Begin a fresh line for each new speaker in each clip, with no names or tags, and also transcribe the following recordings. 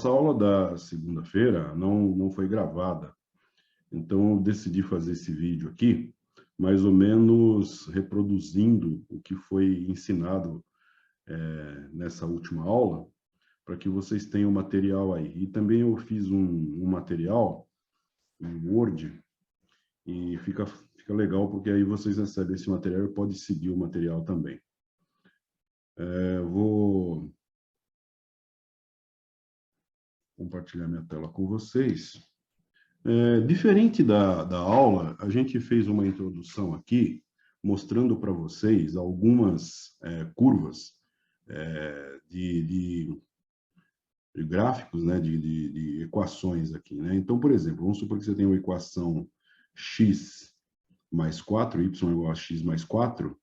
nossa aula da segunda-feira não foi gravada, então eu decidi fazer esse vídeo aqui, mais ou menos reproduzindo o que foi ensinado nessa última aula, para que vocês tenham material aí. E também eu fiz um material em Word, e fica legal, porque aí vocês recebem esse material e podem seguir o material também. Vou compartilhar minha tela com vocês. Diferente da aula, a gente fez uma introdução aqui, mostrando para vocês algumas curvas de gráficos, né, de equações aqui, né? Então, por exemplo, vamos supor que você tem uma equação x mais 4, y igual a x mais 4,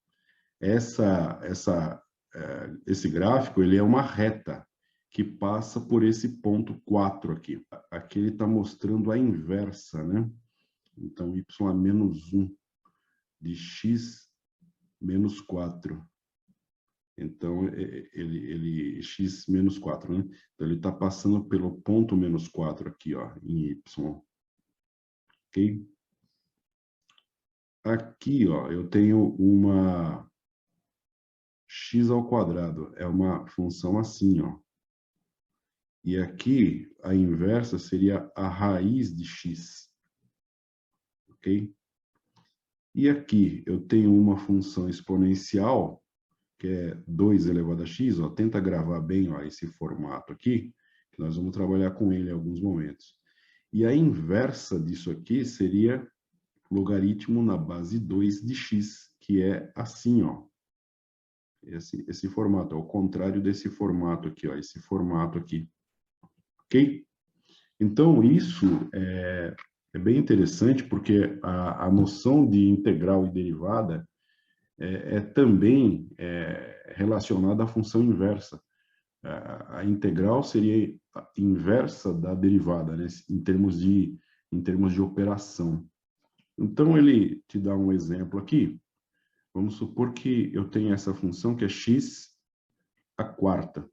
esse gráfico ele é uma reta que passa por esse ponto 4 aqui. Aqui ele está mostrando a inversa, né? Então, y a menos 1 de x menos 4. Então, x menos 4, né? Então, ele está passando pelo ponto menos 4 aqui, ó, em y. Ok? Aqui, ó, eu tenho uma x ao quadrado. É uma função assim, ó. E aqui, a inversa seria a raiz de x. Ok? E aqui, eu tenho uma função exponencial, que é 2 elevado a x, ó. Tenta gravar bem, ó, esse formato aqui, que nós vamos trabalhar com ele em alguns momentos. E a inversa disso aqui seria logaritmo na base 2 de x, que é assim, ó. Esse formato, ao contrário desse formato aqui, ó, esse formato aqui. Ok? Então, isso é bem interessante, porque a noção de integral e derivada também relacionada à função inversa. A integral seria a inversa da derivada, né, em termos de operação. Então, ele te dá um exemplo aqui. Vamos supor que eu tenho essa função que é x à quarta.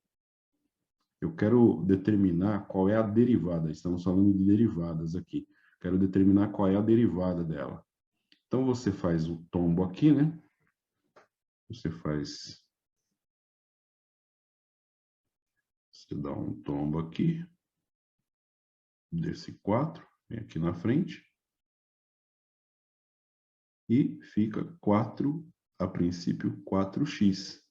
Eu quero determinar qual é a derivada. Estamos falando de derivadas aqui. Quero determinar qual é a derivada dela. Então, você faz o tombo aqui, né? Você dá um tombo aqui, desse 4, vem aqui na frente. E fica 4, a princípio, 4x.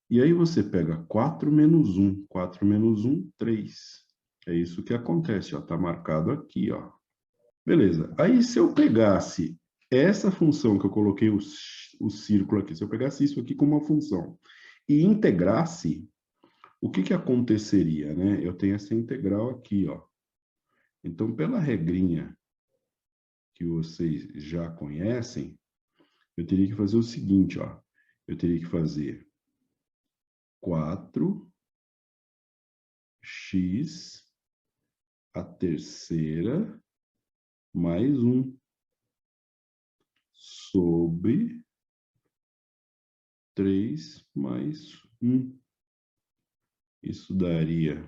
E aí você pega 4 menos 1. 4 menos 1, 3. É isso que acontece, ó. Tá marcado aqui, ó. Beleza. Aí, se eu pegasse essa função que eu coloquei o círculo aqui, se eu pegasse isso aqui como uma função e integrasse, o que aconteceria, né? Eu tenho essa integral aqui, ó. Então, pela regrinha que vocês já conhecem, eu teria que fazer o seguinte, ó. Eu teria que fazer 4x a terceira mais 1 sobre 3 mais 1. Isso daria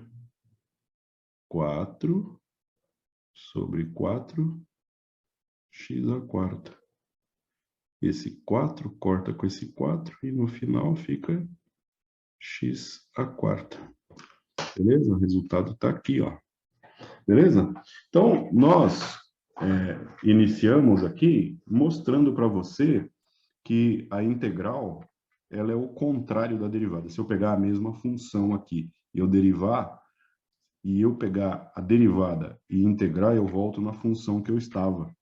4 sobre 4x à quarta. Esse 4 corta com esse 4 e no final fica x à quarta. Beleza? O resultado está aqui, ó. Beleza? Então, nós iniciamos aqui mostrando para você que a integral ela é o contrário da derivada. Se eu pegar a mesma função aqui e eu derivar, e eu pegar a derivada e integrar, eu volto na função que eu estava.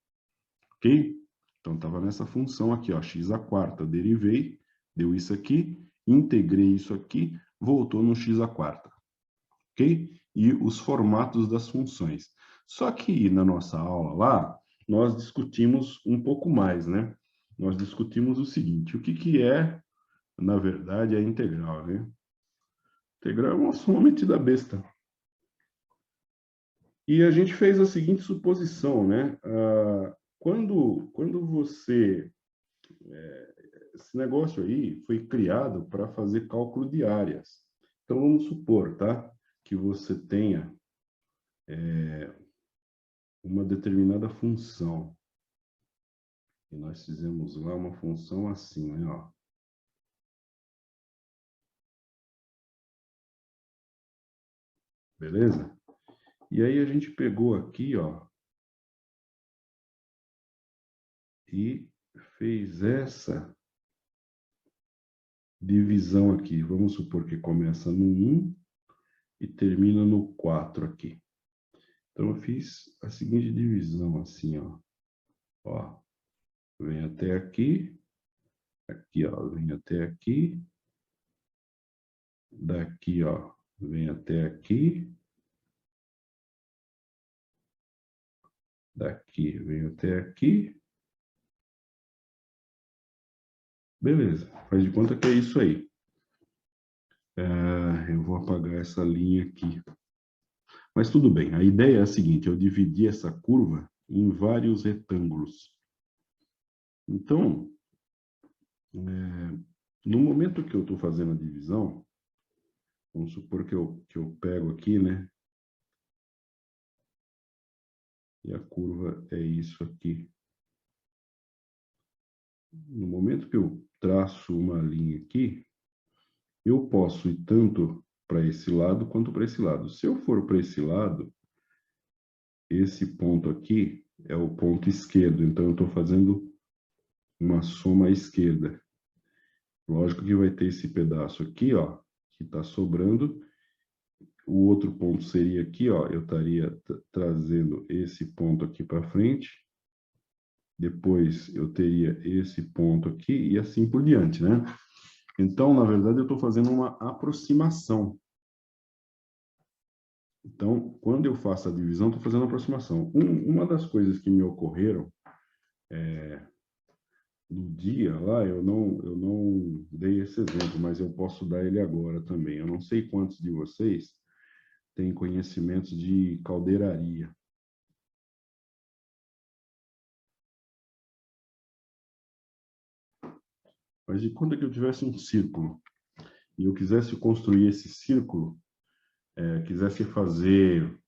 Ok? Então, estava nessa função aqui, ó, x à quarta. Eu derivei, deu isso aqui, integrei isso aqui, voltou no x à quarta. Ok? E os formatos das funções. Só que na nossa aula lá, nós discutimos um pouco mais, né? Nós discutimos o seguinte, o que é, na verdade, a integral, né? Integral é uma soma metida besta. E a gente fez a seguinte suposição, né? Quando você... esse negócio aí foi criado para fazer cálculo de áreas. Então, vamos supor, tá? que você tenha uma determinada função. E nós fizemos lá uma função assim, né? Ó. Beleza? E aí a gente pegou aqui, ó, e fez essa divisão aqui. Vamos supor que começa no 1 e termina no 4 aqui. Então, eu fiz a seguinte divisão, assim, ó. Ó, vem até aqui, aqui, ó, vem até aqui, daqui, ó, vem até aqui, daqui, vem até aqui. Beleza, faz de conta que é isso aí. Eu vou apagar essa linha aqui. Mas tudo bem, a ideia é a seguinte, eu dividi essa curva em vários retângulos. Então, no momento que eu estou fazendo a divisão, vamos supor que eu pego aqui, né? E a curva é isso aqui. No momento que eu traço uma linha aqui, eu posso ir tanto para esse lado quanto para esse lado. Se eu for para esse lado, esse ponto aqui é o ponto esquerdo. Então, eu estou fazendo uma soma à esquerda. Lógico que vai ter esse pedaço aqui, ó, que está sobrando. O outro ponto seria aqui, ó, eu estaria trazendo esse ponto aqui para frente. Depois eu teria esse ponto aqui e assim por diante, né? Então, na verdade, eu estou fazendo uma aproximação. Então, quando eu faço a divisão, estou fazendo a aproximação. Uma das coisas que me ocorreram no dia lá, eu não dei esse exemplo, mas eu posso dar ele agora também. Eu não sei quantos de vocês têm conhecimentos de caldeiraria. Mas de quando é que eu tivesse um círculo e eu quisesse construir esse círculo, quisesse fazer,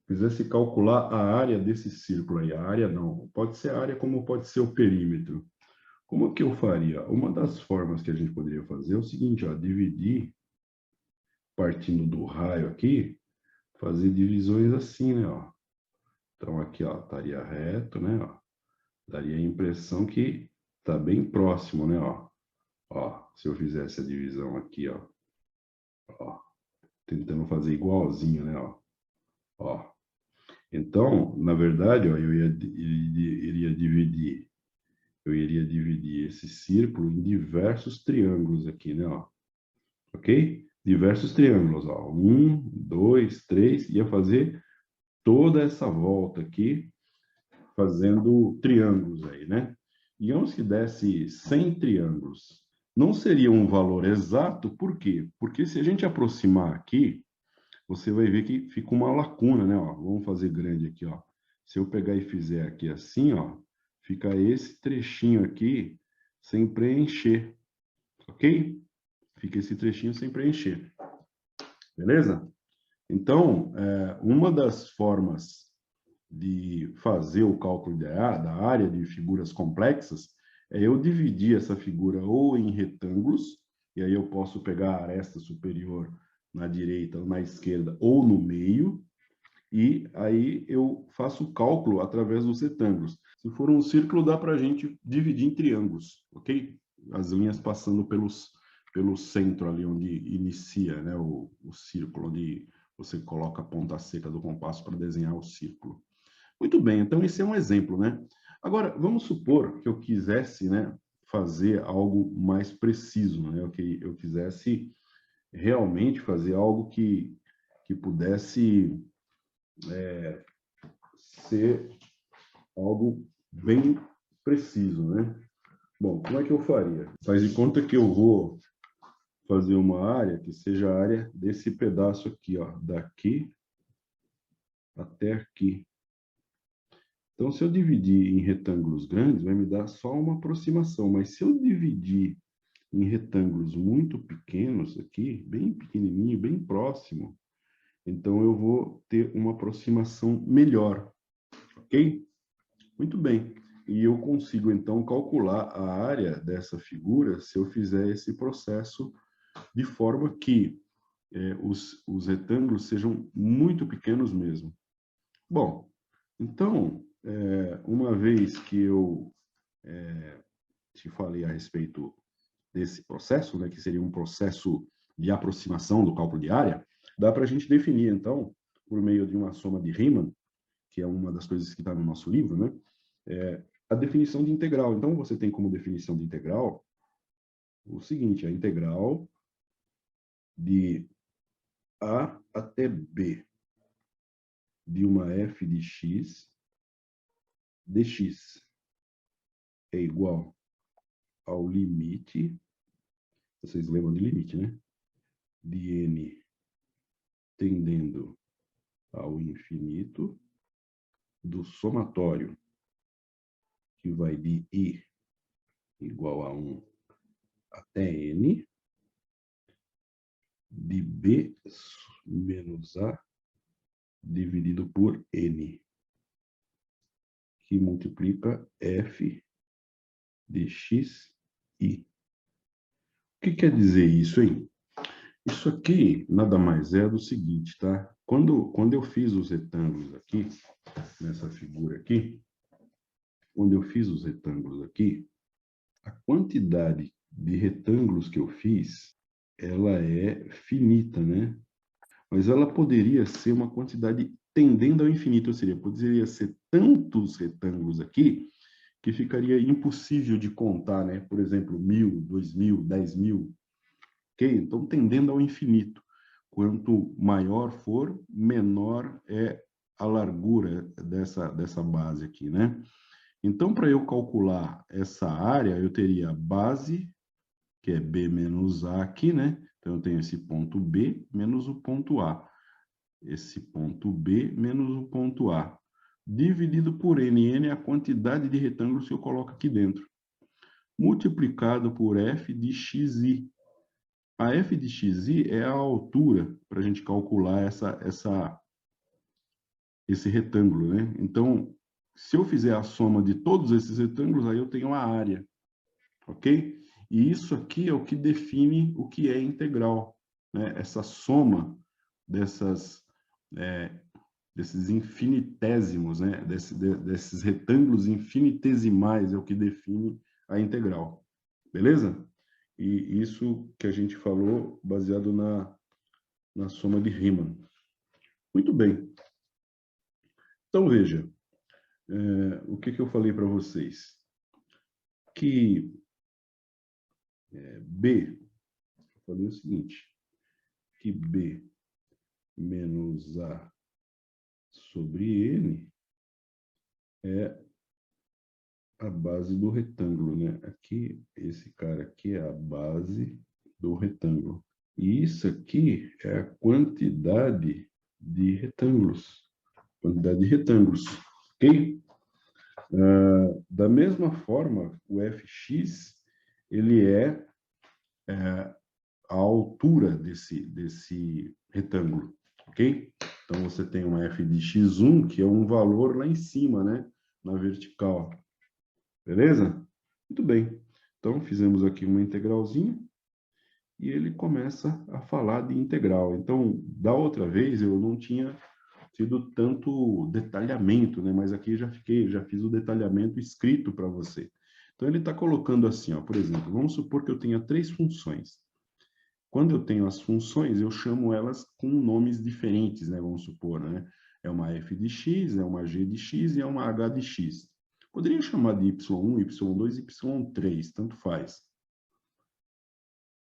quisesse calcular a área desse círculo aí, a área não, pode ser a área como pode ser o perímetro. Como que eu faria? Uma das formas que a gente poderia fazer é o seguinte, ó, dividir, partindo do raio aqui, fazer divisões assim, né, ó. Então aqui, ó, estaria reto, né, ó. Daria a impressão que tá bem próximo, né, ó. Ó, se eu fizesse a divisão aqui, ó, tentando fazer igualzinho, né, ó. Ó. Então, na verdade, ó, eu iria dividir esse círculo em diversos triângulos aqui, né, ó. Ok? Diversos triângulos, ó. 1, 2, 3, ia fazer toda essa volta aqui, fazendo triângulos aí, né? Digamos que desse 100 triângulos. Não seria um valor exato, por quê? Porque se a gente aproximar aqui, você vai ver que fica uma lacuna, né? Ó, vamos fazer grande aqui, ó. Se eu pegar e fizer aqui assim, ó, fica esse trechinho aqui sem preencher, ok? Fica esse trechinho sem preencher, beleza? Então, uma das formas de fazer o cálculo da área de figuras complexas é eu dividir essa figura ou em retângulos, e aí eu posso pegar a aresta superior na direita ou na esquerda ou no meio, e aí eu faço o cálculo através dos retângulos. Se for um círculo, dá para a gente dividir em triângulos, ok? As linhas passando pelo centro ali onde inicia, né, o círculo, onde você coloca a ponta seca do compasso para desenhar o círculo. Muito bem, então esse é um exemplo, né? Agora, vamos supor que eu quisesse, né, fazer algo mais preciso, né? Que eu quisesse realmente fazer algo que pudesse ser algo bem preciso, né? Bom, como é que eu faria? Faz de conta que eu vou fazer uma área que seja a área desse pedaço aqui, ó, daqui até aqui. Então, se eu dividir em retângulos grandes, vai me dar só uma aproximação, mas se eu dividir em retângulos muito pequenos aqui, bem pequenininho, bem próximo, então eu vou ter uma aproximação melhor, ok? Muito bem. E eu consigo, então, calcular a área dessa figura se eu fizer esse processo de forma que os retângulos sejam muito pequenos mesmo. Bom, então, uma vez que eu te falei a respeito desse processo, né, que seria um processo de aproximação do cálculo de área, dá para a gente definir, então, por meio de uma soma de Riemann, que é uma das coisas que está no nosso livro, né, a definição de integral. Então, você tem como definição de integral o seguinte, a integral de A até B de uma f de x dx é igual ao limite, vocês lembram de limite, né? De n tendendo ao infinito do somatório, que vai de i igual a 1 até n, de b menos a dividido por n, que multiplica f de x i. O que quer dizer isso, hein? Isso aqui nada mais é do seguinte, tá? Quando eu fiz os retângulos aqui, nessa figura aqui, quando eu fiz os retângulos aqui, a quantidade de retângulos que eu fiz, ela é finita, né? Mas ela poderia ser uma quantidade tendendo ao infinito, ou seja, poderia ser tantos retângulos aqui que ficaria impossível de contar, né? Por exemplo, 1.000, 2.000, 10.000, ok? Então, tendendo ao infinito. Quanto maior for, menor é a largura dessa base aqui, né? Então, para eu calcular essa área, eu teria a base, que é B menos A aqui, né? Então, eu tenho esse ponto B menos o ponto A. Esse ponto B menos o ponto A. Dividido por N. N é a quantidade de retângulos que eu coloco aqui dentro. Multiplicado por F de XI. A F de XI é a altura para a gente calcular esse retângulo, né? Então, se eu fizer a soma de todos esses retângulos, aí eu tenho a área, ok? E isso aqui é o que define o que é integral, né? Essa soma desses infinitésimos, né? Desses retângulos infinitesimais é o que define a integral, beleza? E isso que a gente falou baseado na soma de Riemann. Muito bem. Então, veja, o que eu falei para vocês? Que B, eu falei o seguinte, que B menos A sobre N é a base do retângulo, né? Aqui, esse cara aqui é a base do retângulo. E isso aqui é a quantidade de retângulos. Quantidade de retângulos, ok? Da mesma forma, o fx, ele é a altura desse retângulo, ok? Então, você tem uma f de x1, que é um valor lá em cima, né? Na vertical. Beleza? Muito bem. Então, fizemos aqui uma integralzinha e ele começa a falar de integral. Então, da outra vez, eu não tinha tido tanto detalhamento, né? Mas aqui já fiz o detalhamento escrito para você. Então, ele está colocando assim, ó, por exemplo, vamos supor que eu tenha 3 funções. Quando eu tenho as funções, eu chamo elas com nomes diferentes, né? Vamos supor, né? É uma f de x, é uma g de x e é uma h de x. Poderia chamar de y1, y2, y3, tanto faz.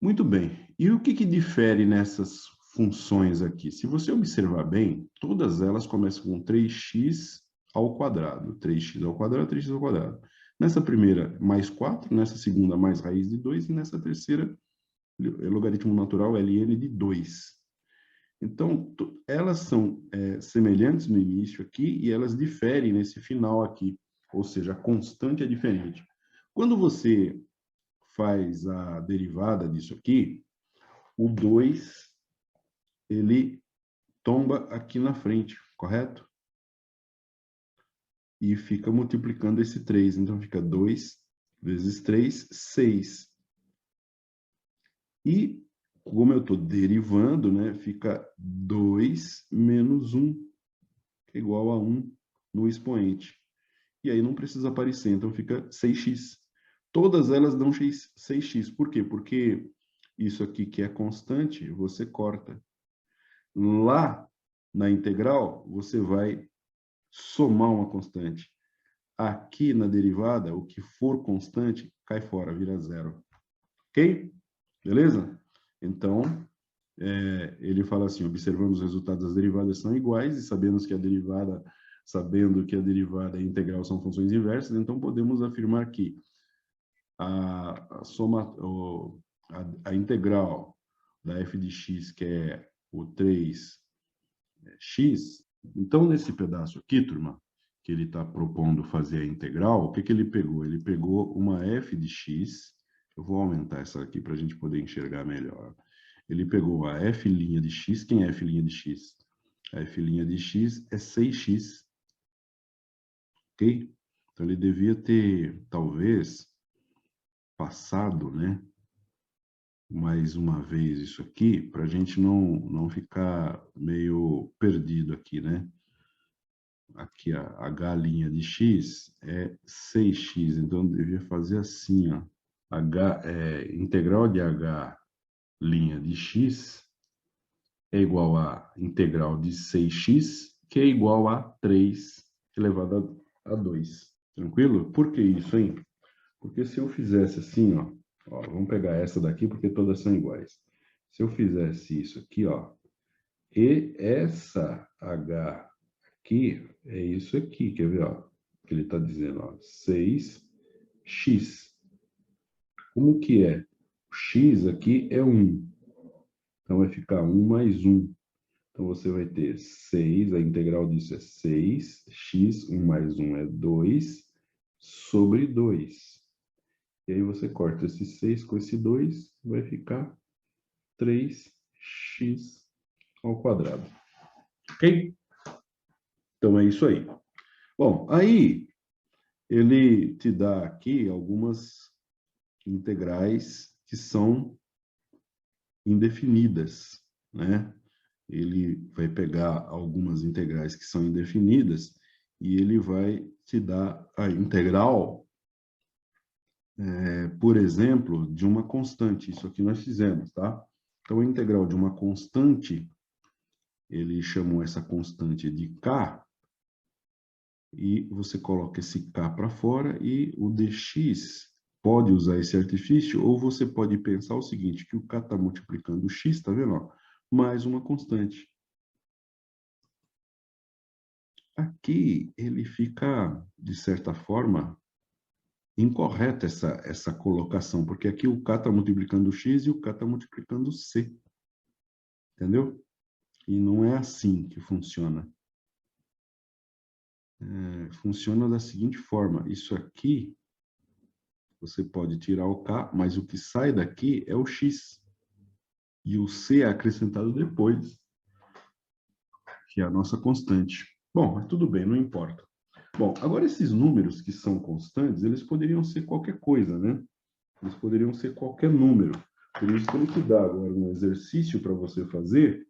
Muito bem. E o que difere nessas funções aqui? Se você observar bem, todas elas começam com 3x ao quadrado. 3x ao quadrado, 3x ao quadrado. Nessa primeira, mais 4. Nessa segunda, mais raiz de 2. E nessa terceira, logaritmo natural ln de 2. Então, elas são semelhantes no início aqui e elas diferem nesse final aqui. Ou seja, a constante é diferente. Quando você faz a derivada disso aqui, o 2, ele tomba aqui na frente, correto? E fica multiplicando esse 3. Então, fica 2 vezes 3, 6. E, como eu estou derivando, né, fica 2 menos 1, que é igual a 1 no expoente. E aí não precisa aparecer, então fica 6x. Todas elas dão 6x. Por quê? Porque isso aqui que é constante, você corta. Lá na integral, você vai somar uma constante. Aqui na derivada, o que for constante, cai fora, vira zero. Ok? Beleza? Então, ele fala assim, observamos os resultados das derivadas são iguais e sabendo que a derivada e a integral são funções inversas, então podemos afirmar que a integral da f de x, que é o 3x, então nesse pedaço aqui, turma, que ele está propondo fazer a integral, o que ele pegou? Ele pegou uma f de x, eu vou aumentar essa aqui para a gente poder enxergar melhor. Ele pegou a f' de x, quem é f' de x? A f' de x é 6x, ok? Então ele devia ter, talvez, passado, né, mais uma vez isso aqui, para a gente não ficar meio perdido aqui, né? Aqui a h' de x é 6x, então eu devia fazer assim, ó. Integral de h' de x é igual a integral de 6x, que é igual a 3 elevado a 2. Tranquilo? Por que isso, hein? Porque se eu fizesse assim, ó, vamos pegar essa daqui porque todas são iguais. Se eu fizesse isso aqui, ó, e essa h aqui é isso aqui, quer ver, ó? Que ele está dizendo, ó, 6x. Como que é? O x aqui é 1. Então vai ficar 1 mais 1. Então você vai ter 6, a integral disso é 6, x, 1 mais 1 é 2, sobre 2. E aí você corta esse 6 com esse 2, vai ficar 3x ao quadrado. Ok? Então é isso aí. Bom, aí ele te dá aqui algumas integrais que são indefinidas, né? Ele vai pegar algumas integrais que são indefinidas e ele vai te dar a integral, por exemplo, de uma constante. Isso aqui nós fizemos, tá? Então, a integral de uma constante, ele chamou essa constante de k, e você coloca esse k para fora e o dx pode usar esse artifício, ou você pode pensar o seguinte, que o k está multiplicando o x, tá vendo? Ó, mais uma constante. Aqui ele fica, de certa forma, incorreta essa colocação, porque aqui o k está multiplicando o x e o k está multiplicando o c. Entendeu? E não é assim que funciona. Funciona da seguinte forma, isso aqui, você pode tirar o k, mas o que sai daqui é o x. E o c é acrescentado depois, que é a nossa constante. Bom, mas tudo bem, não importa. Bom, agora esses números que são constantes, eles poderiam ser qualquer coisa, né? Eles poderiam ser qualquer número. Por isso que ele te dá agora um exercício para você fazer,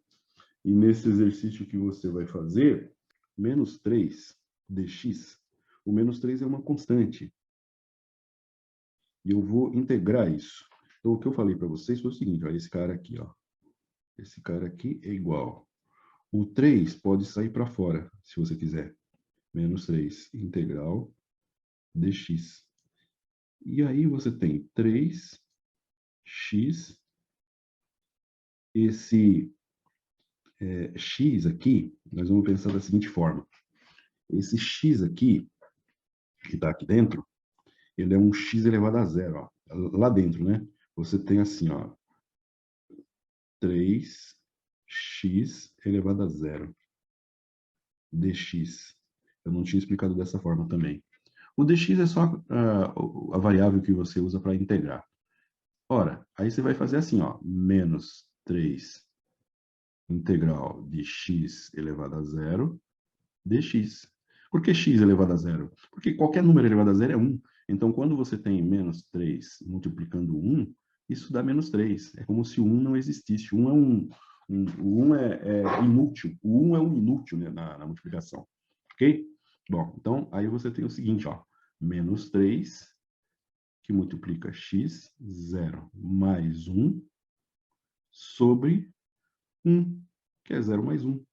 e nesse exercício que você vai fazer, menos 3 dx, o menos 3 é uma constante. E eu vou integrar isso. Então, o que eu falei para vocês foi o seguinte, olha, esse cara aqui, ó. Esse cara aqui é igual. O 3 pode sair para fora, se você quiser. Menos 3, integral dx. E aí você tem 3x, esse x aqui, nós vamos pensar da seguinte forma. Esse x aqui, que está aqui dentro, ele é um x elevado a zero, ó. Lá dentro, né? Você tem assim, ó, 3x elevado a zero, dx. Eu não tinha explicado dessa forma também. O dx é só a variável que você usa para integrar. Ora, aí você vai fazer assim, ó, menos 3 integral de x elevado a zero dx. Por que x elevado a zero? Porque qualquer número elevado a zero é 1. Então, quando você tem menos 3 multiplicando 1, isso dá menos 3. É como se o 1 não existisse. O 1 é o 1 é inútil. O 1 é um inútil, né, na multiplicação. Ok? Bom, então, aí você tem o seguinte, ó. Menos 3, que multiplica x, 0, mais 1, sobre 1, que é 0 mais 1.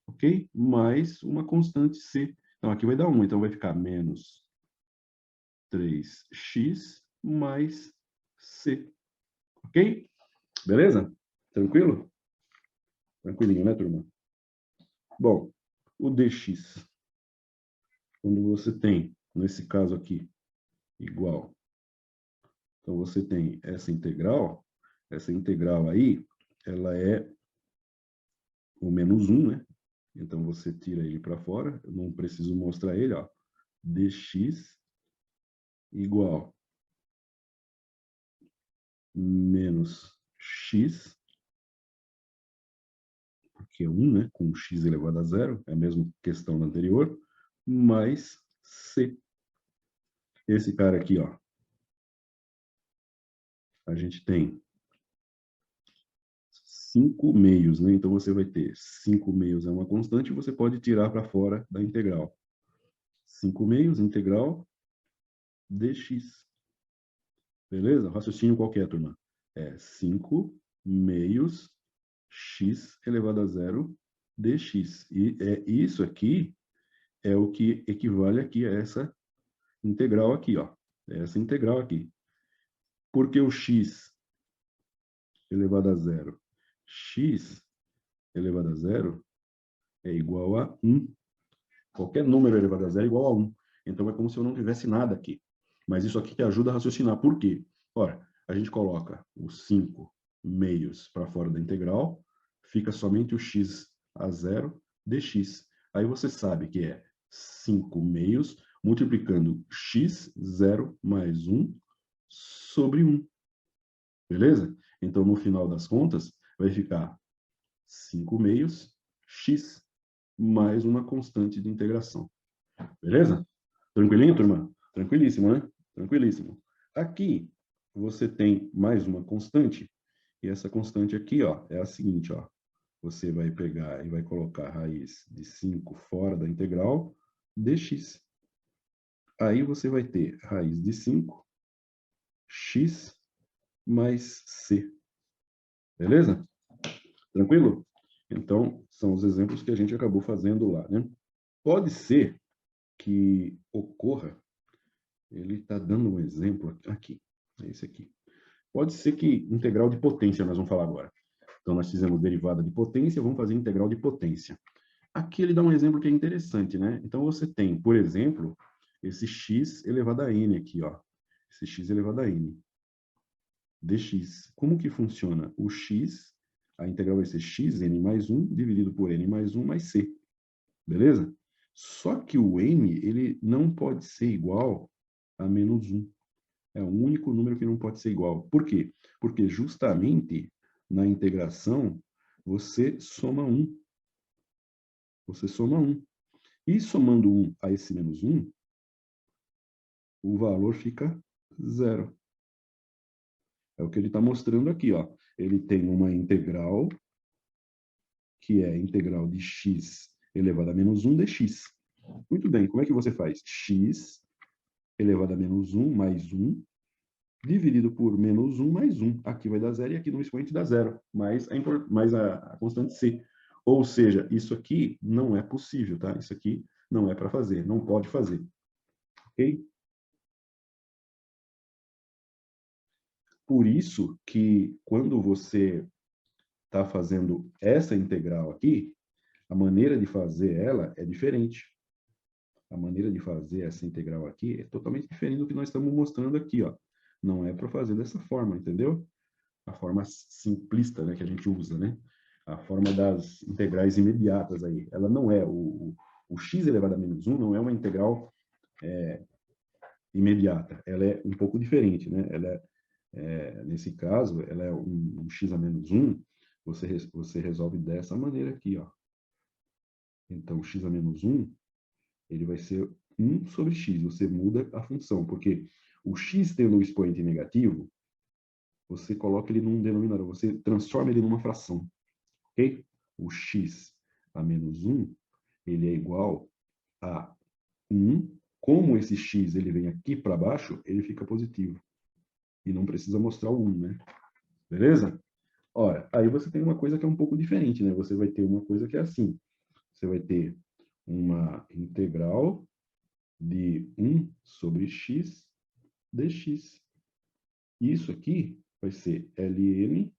Ok? Mais uma constante c. Então, aqui vai dar 1. Então, vai ficar menos 3x mais c. Ok? Beleza? Tranquilo? Tranquilinho, né, turma? Bom, o dx, quando você tem, nesse caso aqui, igual. Então, você tem essa integral aí, ela é o menos 1, né? Então, você tira ele para fora, eu não preciso mostrar ele, ó. Dx igual menos x, que é 1, né, com x elevado a zero, é a mesma questão da anterior, mais c. Esse cara aqui, ó, a gente tem 5 meios, né? Então, você vai ter 5 meios é uma constante, você pode tirar para fora da integral. 5 meios, integral dx. Beleza? Raciocínio qualquer, turma. É 5 meios x elevado a zero dx. E isso aqui é o que equivale aqui a essa integral aqui, ó. Essa integral aqui. Porque o x elevado a zero, x elevado a zero é igual a 1. Qualquer número elevado a zero é igual a 1. Então, é como se eu não tivesse nada aqui. Mas isso aqui que ajuda a raciocinar. Por quê? Ora, a gente coloca os 5 meios para fora da integral, fica somente o x a zero dx. Aí você sabe que é 5 meios multiplicando x, 0 mais 1 sobre 1. Beleza? Então, no final das contas, vai ficar 5 meios x mais uma constante de integração. Beleza? Tranquilinho, turma? Tranquilíssimo, né? Tranquilíssimo. Aqui, você tem mais uma constante, e essa constante aqui, ó, é a seguinte, ó. Você vai pegar e vai colocar a raiz de 5 fora da integral dx. Aí você vai ter raiz de 5, x mais c. Beleza? Tranquilo? Então, são os exemplos que a gente acabou fazendo lá, né? Pode ser que ocorra, ele está dando um exemplo aqui, é esse aqui. Pode ser que integral de potência nós vamos falar agora. Então, nós fizemos derivada de potência, vamos fazer integral de potência. Aqui ele dá um exemplo que é interessante, né? Então, você tem, por exemplo, esse x elevado a n aqui, ó. Esse x elevado a n dx. Como que funciona? O x, a integral vai ser x, n mais 1, dividido por n mais 1 mais c. Beleza? Só que o n, ele não pode ser igual a menos 1. É o único número que não pode ser igual. Por quê? Porque justamente na integração, você soma 1. Você soma 1. E somando 1 a esse menos 1, o valor fica 0. É o que ele está mostrando aqui, ó. Ele tem uma integral, que é a integral de x elevado a menos 1 dx. Muito bem, como é que você faz? X elevado a menos 1 mais 1, dividido por menos 1 mais 1. Aqui vai dar 0 e aqui no expoente dá 0, mais a constante c. Ou seja, isso aqui não é possível, tá? Isso aqui não é para fazer, não pode fazer. Ok? Por isso que quando você está fazendo essa integral aqui, a maneira de fazer ela é diferente. A maneira de fazer essa integral aqui é totalmente diferente do que nós estamos mostrando aqui, ó. Não é para fazer dessa forma, entendeu? A forma simplista, né, que a gente usa, né? A forma das integrais imediatas aí. Ela não é o x elevado a menos 1 não é uma integral imediata. Ela é um pouco diferente, né? Nesse caso, ela é um x a menos 1, você resolve dessa maneira aqui, ó. Então, x a menos 1, ele vai ser 1 sobre x. Você muda a função, porque o x tendo um expoente negativo, você coloca ele num denominador, você transforma ele numa fração, ok? O x a menos 1, ele é igual a 1. Como esse x ele vem aqui para baixo, ele fica positivo. E não precisa mostrar o 1, né? Beleza? Ora, aí você tem uma coisa que é um pouco diferente, né? Você vai ter uma coisa que é assim. Você vai ter uma integral de 1 sobre x dx. Isso aqui vai ser ln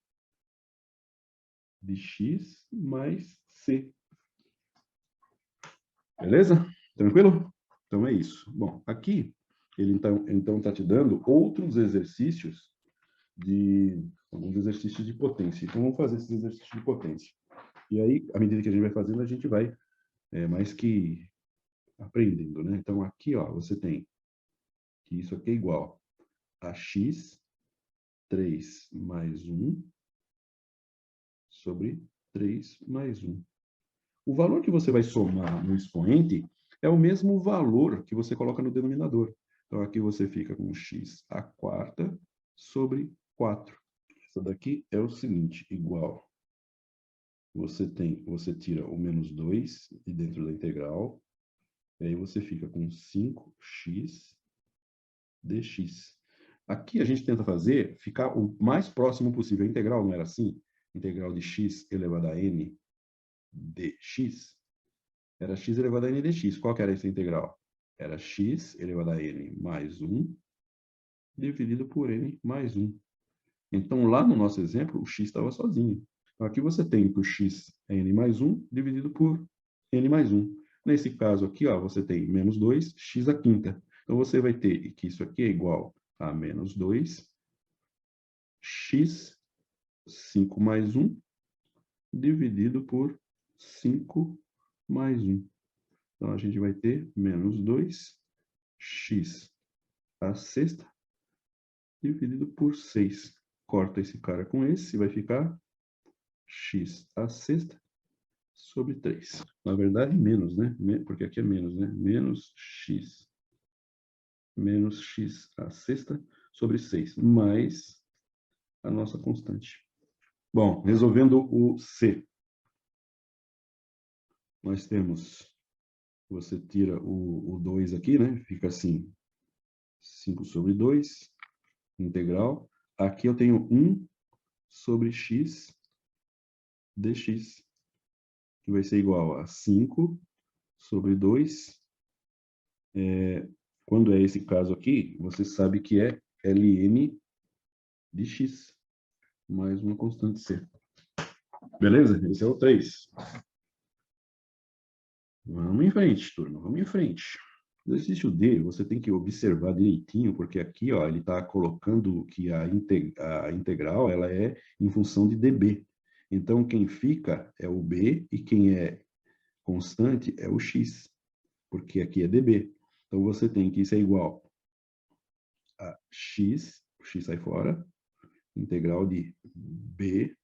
de x mais c. Beleza? Tranquilo? Então é isso. Bom, aqui ele então está te dando outros exercícios alguns exercícios de potência. Então vamos fazer esses exercícios de potência. E aí, à medida que a gente vai fazendo, a gente vai mais que aprendendo, né? Então aqui, ó, você tem que isso aqui é igual a x 3 mais 1 sobre 3 mais 1. O valor que você vai somar no expoente é o mesmo valor que você coloca no denominador. Então, aqui você fica com x à quarta sobre 4. Isso daqui é o seguinte, igual. Você tira o menos 2 de dentro da integral, e aí você fica com 5x dx. Aqui a gente tenta fazer ficar o mais próximo possível. A integral não era assim? Integral de x elevado a n dx. Era x elevado a n dx. Qual que era essa integral? Era x elevado a n mais 1 dividido por n mais 1. Então, lá no nosso exemplo, o x estava sozinho. Então, aqui você tem que o x é n mais 1 dividido por n mais 1. Nesse caso aqui, ó, você tem menos 2, x à quinta. Então, você vai ter que isso aqui é igual a menos 2, x 5 mais 1 dividido por 5 mais 1. Então, a gente vai ter menos 2, x à sexta, dividido por 6. Corta esse cara com esse, vai ficar x à sexta sobre 3. Na verdade, menos, né? Porque aqui é menos, né? Menos x à sexta sobre 6, mais a nossa constante. Bom, resolvendo o C. Nós temos, você tira o 2 aqui, né? Fica assim, 5 sobre 2, integral. Aqui eu tenho 1 sobre x dx, que vai ser igual a 5 sobre 2. Quando é esse caso aqui, você sabe que é ln de x, mais uma constante c. Beleza? Esse é o 3. Vamos em frente, turma. Vamos em frente. No exercício D, você tem que observar direitinho, porque aqui ó, ele está colocando que a integral ela é em função de dB. Então, quem fica é o B e quem é constante é o x, porque aqui é dB. Então, você tem que isso é igual a x, o x sai fora, integral de B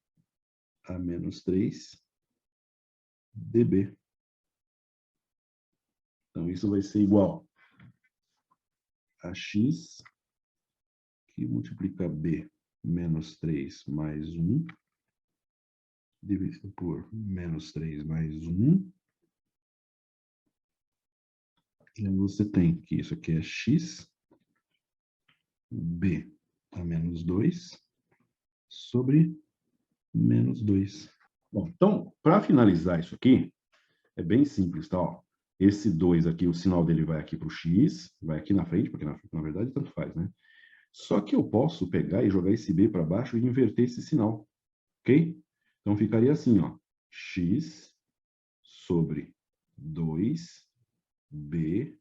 a menos 3 dB. Então, isso vai ser igual a x, que multiplica B menos 3 mais 1, dividido por menos 3 mais 1. E aí você tem que isso aqui é x, B a menos 2, sobre menos 2. Bom, então, para finalizar isso aqui, é bem simples, tá? Ó, esse 2 aqui, o sinal dele vai aqui para o x, vai aqui na frente, porque na verdade tanto faz, né? Só que eu posso pegar e jogar esse b para baixo e inverter esse sinal, ok? Então ficaria assim, ó, x sobre 2b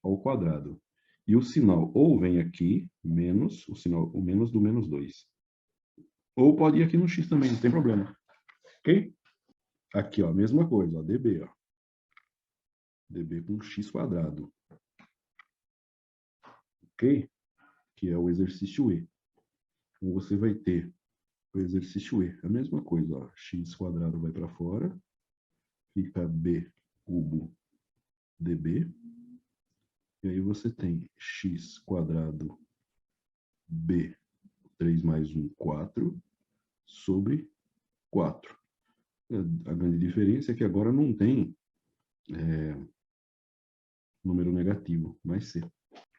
ao quadrado. E o sinal ou vem aqui, menos, o menos do menos 2. Ou pode ir aqui no x também, não tem problema. Ok? Aqui, ó, mesma coisa, ó, dB, ó. dB com x quadrado. Ok? Que é o exercício E. Então, você vai ter o exercício E, a mesma coisa, ó, x quadrado vai para fora, fica b cubo db, e aí você tem x quadrado b, 3 mais 1, 4, sobre 4. A grande diferença é que agora não tem número negativo, mas C.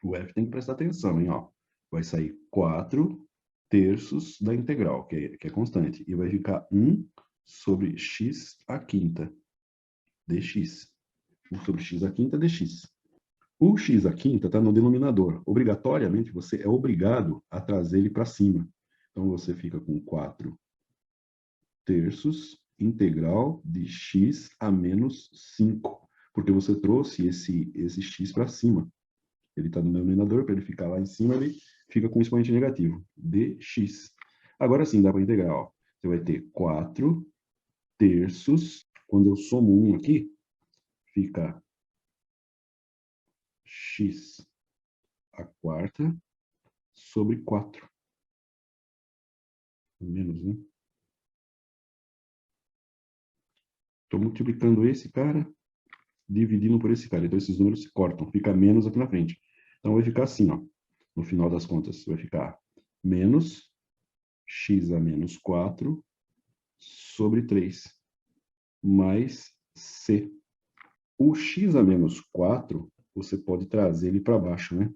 O F tem que prestar atenção, hein? Ó. Vai sair 4 terços da integral, que é constante, e vai ficar 1 sobre x à quinta, dx. 1 sobre x à quinta, dx. O x à quinta está no denominador. Obrigatoriamente, você é obrigado a trazer ele para cima. Então, você fica com 4 terços integral de x a menos 5, porque você trouxe esse x para cima. Ele está no denominador, para ele ficar lá em cima, ele fica com expoente negativo, dx. Agora sim, dá para integrar. Ó. Você vai ter 4 terços. Quando eu somo 1 aqui, fica x a quarta sobre 4. Menos, né? Estou multiplicando esse cara, dividindo por esse cara. Então, esses números se cortam. Fica menos aqui na frente. Então, vai ficar assim, ó. No final das contas, vai ficar menos x a menos 4 sobre 3, mais c. O x a menos 4, você pode trazer ele para baixo, né?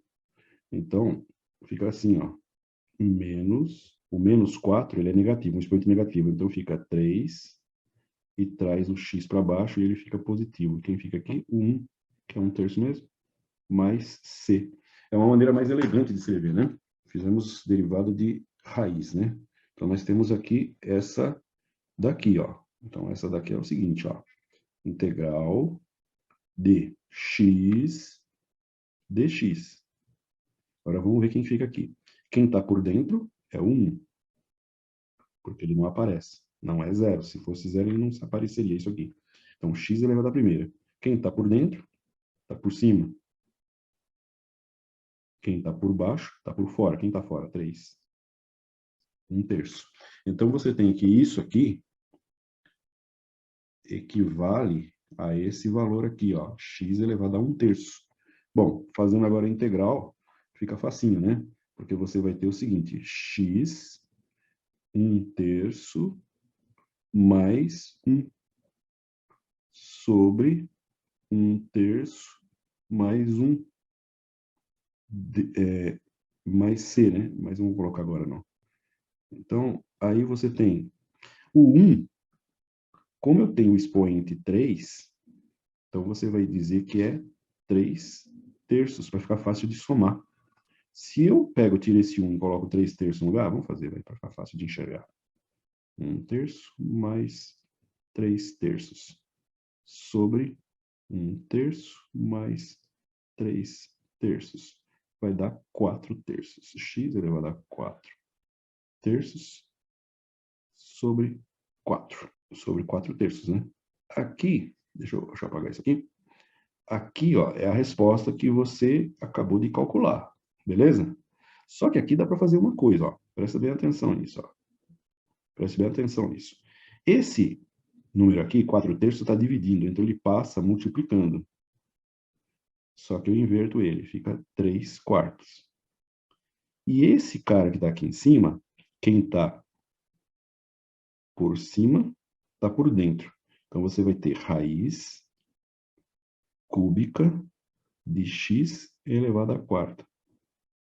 Então, fica assim, ó. O menos 4, ele é negativo, um expoente negativo. Então, fica 3 e traz o x para baixo e ele fica positivo. Quem fica aqui? O 1, que é 1/3 mesmo, mais c. É uma maneira mais elegante de escrever, né? Fizemos derivada de raiz, né? Então, nós temos aqui essa daqui, ó. Então, essa daqui é o seguinte, ó. Integral de x dx. Agora, vamos ver quem fica aqui. Quem está por dentro é o 1, porque ele não aparece. Não é 0. Se fosse 0, ele não apareceria isso aqui. Então, x elevado à primeira. Quem está por dentro, está por cima. Quem está por baixo, está por fora. Quem está fora? 3. 1/3. Então, você tem que isso aqui equivale a esse valor aqui, ó, x elevado a 1/3. Bom, fazendo agora a integral, fica facinho, né? Porque você vai ter o seguinte, x 1/3 mais 1 sobre 1/3 mais 1 mais c, né? Mas não vou colocar agora, não. Então, aí você tem o 1, como eu tenho o expoente 3, então você vai dizer que é 3/3, para ficar fácil de somar. Se eu tiro esse 1 e coloco 3/3 no lugar, vamos fazer, para ficar fácil de enxergar. 1/3 mais 3/3 sobre 1/3 mais 3/3. Vai dar 4/3. X elevado a 4/3 sobre 4. Sobre 4/3, né? Aqui, deixa eu apagar isso aqui. Aqui, ó, é a resposta que você acabou de calcular, beleza? Só que aqui dá para fazer uma coisa, ó. Presta bem atenção nisso, ó. Preste bem atenção nisso. Esse número aqui, 4/3, está dividindo, então ele passa multiplicando. Só que eu inverto ele, fica 3/4. E esse cara que está aqui em cima, quem está por cima, está por dentro. Então, você vai ter raiz cúbica de x elevado à quarta.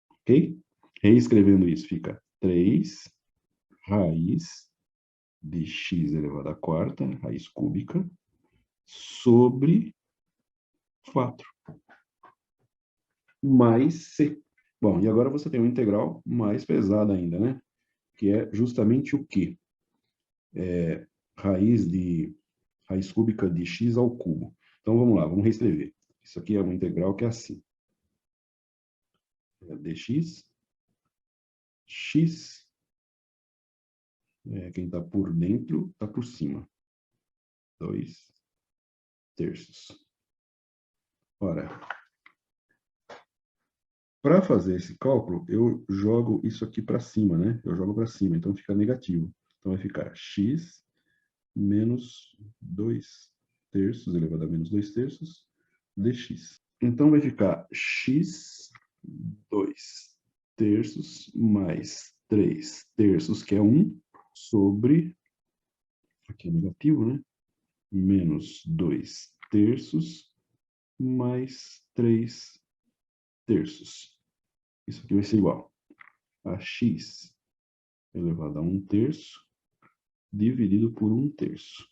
Ok? Reescrevendo isso, fica 3 raiz de x elevado à quarta, raiz cúbica, sobre 4, mais c. Bom, e agora você tem uma integral mais pesada ainda, né? Que é justamente o quê? Raiz cúbica de x ao cubo. Então, vamos lá, vamos reescrever. Isso aqui é uma integral que é assim. É dx, x, quem está por dentro, está por cima. 2/3. Ora, Para fazer esse cálculo, eu jogo isso aqui para cima, né? Eu jogo para cima, então fica negativo. Então vai ficar x menos 2 terços elevado a menos 2 terços dx. Então vai ficar x 2 terços mais 3 terços, que é 1, sobre, aqui é negativo, né? Menos 2 terços mais 3 terços. Isso aqui vai ser igual a x elevado a 1 terço dividido por 1 terço.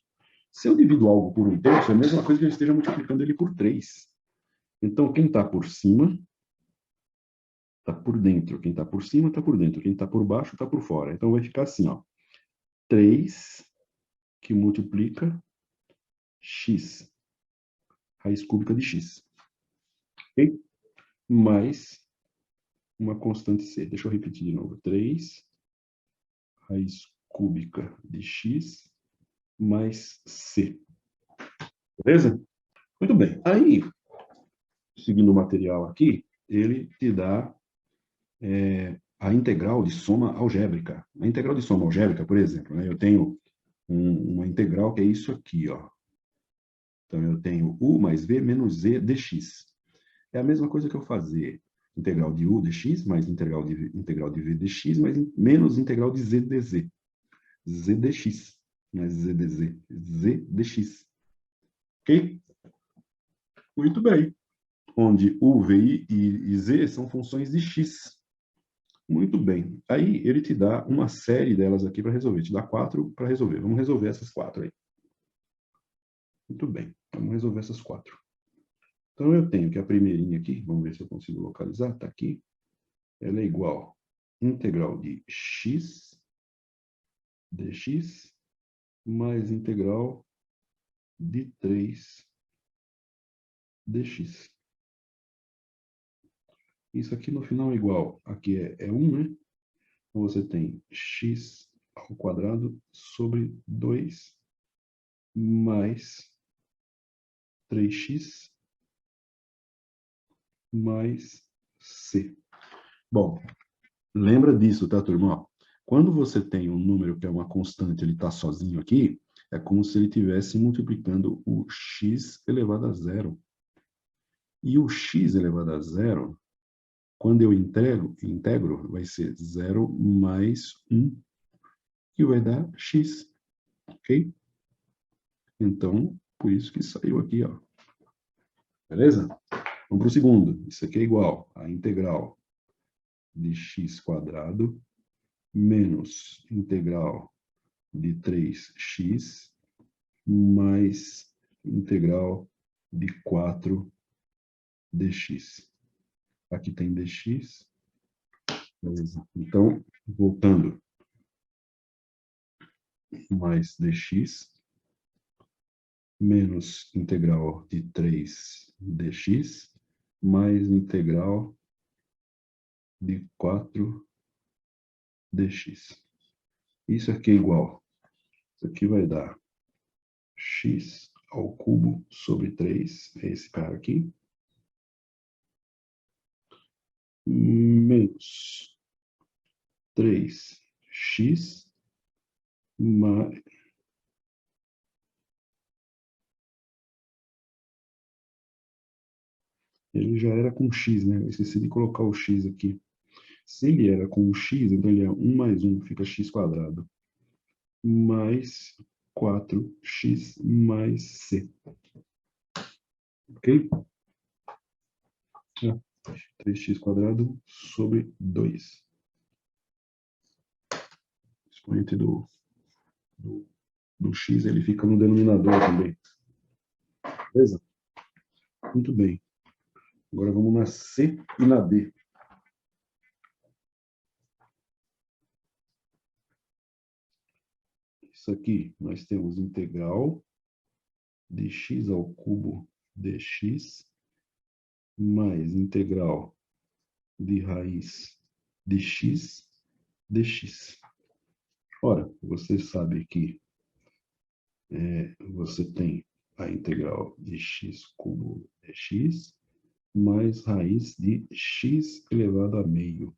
Se eu divido algo por 1 terço, é a mesma coisa que eu esteja multiplicando ele por 3. Então, quem está por cima está por dentro. Quem está por cima está por dentro. Quem está por baixo está por fora. Então, vai ficar assim, ó. 3 que multiplica x, raiz cúbica de x. Ok? Mais uma constante c. Deixa eu repetir de novo. 3 raiz cúbica de x mais c. Beleza? Muito bem. Aí, seguindo o material aqui, ele te dá a integral de soma algébrica. A integral de soma algébrica, por exemplo, né, eu tenho uma integral que é isso aqui, ó. Então, eu tenho u mais v menos z dx. É a mesma coisa que eu fazer integral de u dx mais integral de v dx mais menos integral de z dz. Z dx, não é z dz, z dx. Ok? Muito bem. Onde u, v e z são funções de x. Muito bem. Aí ele te dá uma série delas aqui para resolver. Te dá 4 para resolver. Vamos resolver essas 4 aí. Muito bem. Vamos resolver essas 4. Então eu tenho que a primeirinha aqui, vamos ver se eu consigo localizar, está aqui. Ela é igual a integral de x dx mais integral de 3 dx. Isso aqui no final é igual, aqui é 1, né? Então você tem x ao quadrado sobre 2 mais 3x mais c. Bom, lembra disso, tá, turma? Quando você tem um número que é uma constante, ele está sozinho aqui, é como se ele estivesse multiplicando o x elevado a zero. E o x elevado a zero, quando eu integro, vai ser 0 mais 1, que vai dar x, ok? Então, por isso que saiu aqui, ó. Beleza? Vamos para o segundo. Isso aqui é igual a integral de x quadrado menos integral de 3x mais integral de 4 dx. Aqui tem dx. Beleza. Então, voltando, mais dx menos integral de 3 dx mais integral de 4 dx. Isso aqui é igual. Isso aqui vai dar x ao cubo sobre 3, é esse cara aqui, menos 3x mais... Ele já era com x, né? Eu esqueci de colocar o x aqui. Se ele era com x, então ele é 1 mais 1, fica x quadrado, mais 4x mais c. Ok? 3x quadrado sobre 2. O expoente do x, ele fica no denominador também. Beleza? Muito bem. Agora vamos na C e na D. Isso aqui, nós temos integral de x ao cubo dx mais integral de raiz de x dx. Ora, você sabe que você tem a integral de x cubo dx mais raiz de x elevado a meio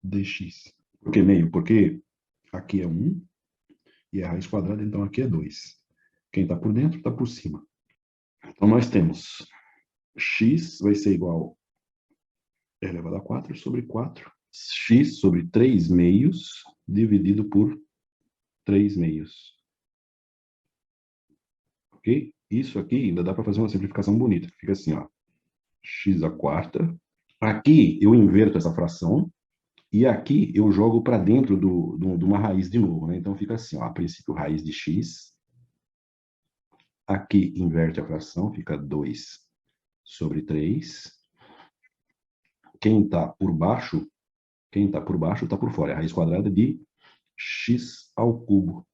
dx. Por que meio? Porque aqui é 1 e a raiz quadrada, então aqui é 2. Quem está por dentro está por cima. Então, nós temos x vai ser igual a elevado a 4 sobre 4. X sobre 3 meios dividido por 3 meios. Ok? Isso aqui ainda dá para fazer uma simplificação bonita. Fica assim, ó. X à quarta. Aqui eu inverto essa fração. E aqui eu jogo para dentro de uma raiz de novo, né? Então fica assim, ó, a princípio raiz de x. Aqui inverte a fração, fica 2 sobre 3. Quem está por baixo está por fora. É a raiz quadrada de x ao cubo.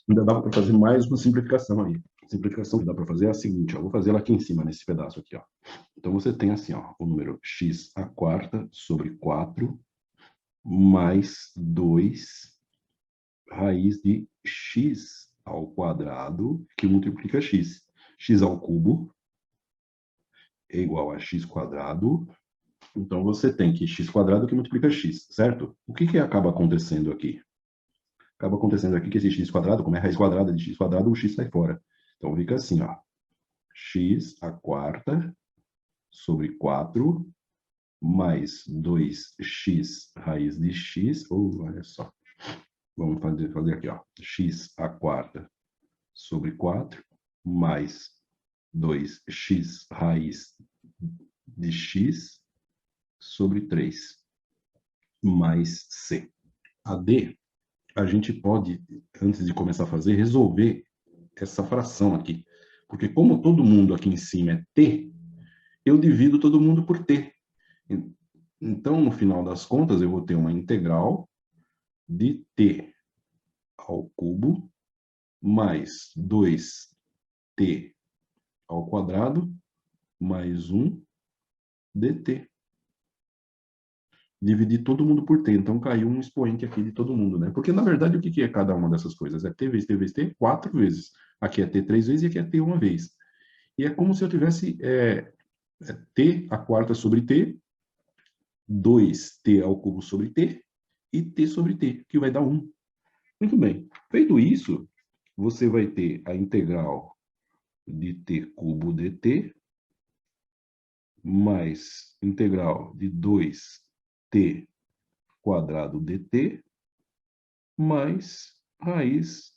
Ainda dá para fazer mais uma simplificação aí. A simplificação que dá para fazer é a seguinte, ó, vou fazer ela aqui em cima, nesse pedaço aqui, ó. Então você tem assim, ó, o número x à quarta sobre 4 mais 2 raiz de x ao quadrado, que multiplica x. X ao cubo é igual a x quadrado. Então, você tem que x quadrado que multiplica x, certo? O que acaba acontecendo aqui? Acaba acontecendo aqui que esse x quadrado, como é raiz quadrada de x quadrado, o x sai fora. Então, fica assim, ó. X à quarta sobre 4 mais 2x raiz de x. Olha só. Vamos fazer aqui, ó. X à quarta sobre 4 mais 2x raiz de x sobre 3 mais c. A d, a gente pode, antes de começar a fazer, resolver essa fração aqui. Porque como todo mundo aqui em cima é t, eu divido todo mundo por t. Então, no final das contas, eu vou ter uma integral de t ao cubo mais 2t ao quadrado mais 1 dt. Dividir todo mundo por t. Então, caiu um expoente aqui de todo mundo, né? Porque, na verdade, o que é cada uma dessas coisas? É t vezes t vezes t, 4 vezes. Aqui é t 3 vezes e aqui é t uma vez. E é como se eu tivesse t a quarta sobre t, 2t ao cubo sobre t e t sobre t, que vai dar 1. Muito bem. Feito isso, você vai ter a integral de t cubo dt mais integral de 2t quadrado dt mais raiz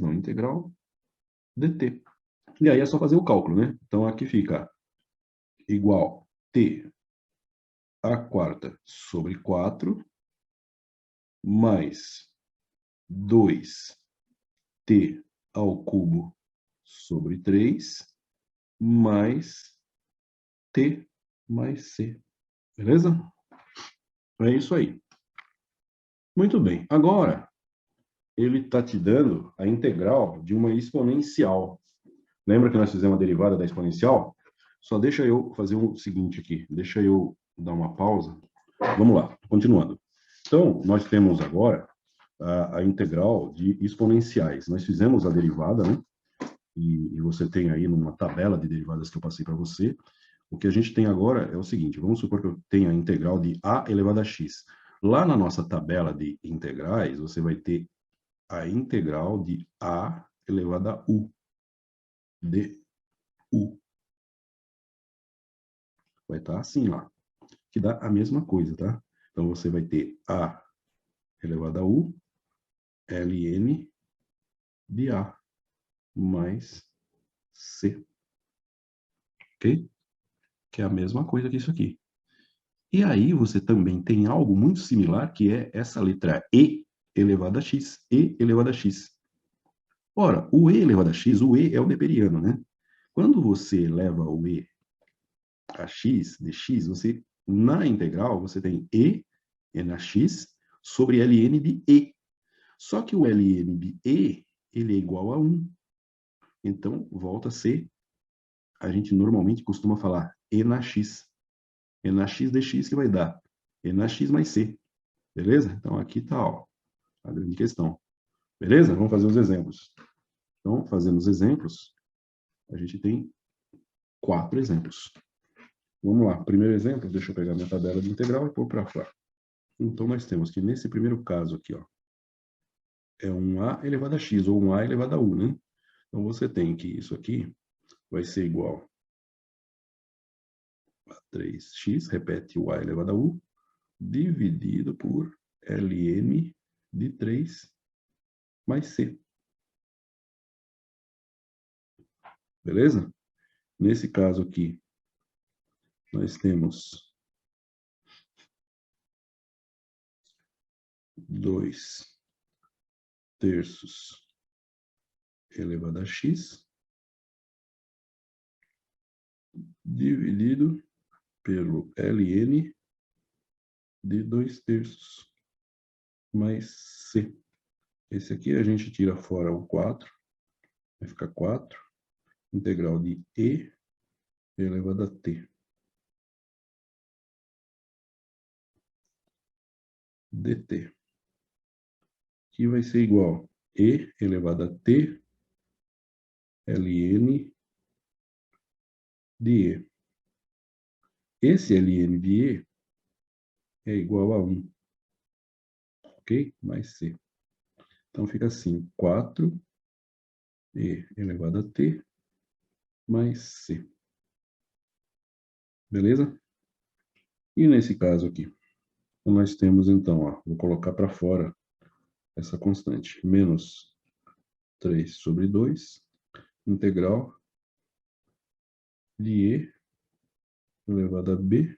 não, integral dt. E aí é só fazer o cálculo, né? Então aqui fica igual t a quarta sobre 4 mais 2t ao cubo sobre 3 mais t mais c. Beleza? É isso aí. Muito bem. Agora, ele está te dando a integral de uma exponencial. Lembra que nós fizemos a derivada da exponencial? Só deixa eu fazer o seguinte aqui. Deixa eu dar uma pausa. Vamos lá, continuando. Então, nós temos agora a integral de exponenciais. Nós fizemos a derivada, né? E você tem aí numa tabela de derivadas que eu passei para você. O que a gente tem agora é o seguinte, vamos supor que eu tenha a integral de a elevado a x. Lá na nossa tabela de integrais, você vai ter a integral de a elevado a u, de u. Vai estar assim lá, que dá a mesma coisa, tá? Então, você vai ter a elevado a u, ln de a, mais c. Ok? Que é a mesma coisa que isso aqui. E aí você também tem algo muito similar, que é essa letra e elevado a x, e elevado a x. Ora, o e elevado a x, o e é o neperiano, né? Quando você eleva o e a x, dx, você, na integral, você tem e na x sobre ln de e. Só que o ln de e, ele é igual a 1. Então, volta a ser, a gente normalmente costuma falar e na x. E na x dx que vai dar e na x mais c. Beleza? Então, aqui está a grande questão. Beleza? Vamos fazer os exemplos. Então, fazendo os exemplos, a gente tem 4 exemplos. Vamos lá, primeiro exemplo, deixa eu pegar minha tabela de integral e pôr para fora. Então, nós temos que nesse primeiro caso aqui, ó, é um a elevado a x, ou um a elevado a u, né? Então, você tem que isso aqui vai ser igual a 3x, repete o a elevado a u, dividido por ln de 3 mais c. Beleza? Nesse caso aqui, nós temos 2 terços elevado a x, dividido pelo ln de 2 terços mais c. Esse aqui a gente tira fora o 4, vai ficar 4, integral de e elevado a t dt, que vai ser igual a e elevado a t ln de e. Esse ln de e é igual a 1, ok? Mais c. Então fica assim, 4e elevado a t mais c. Beleza? E nesse caso aqui, nós temos então, ó, vou colocar para fora essa constante, menos 3 sobre 2, integral de e elevado a b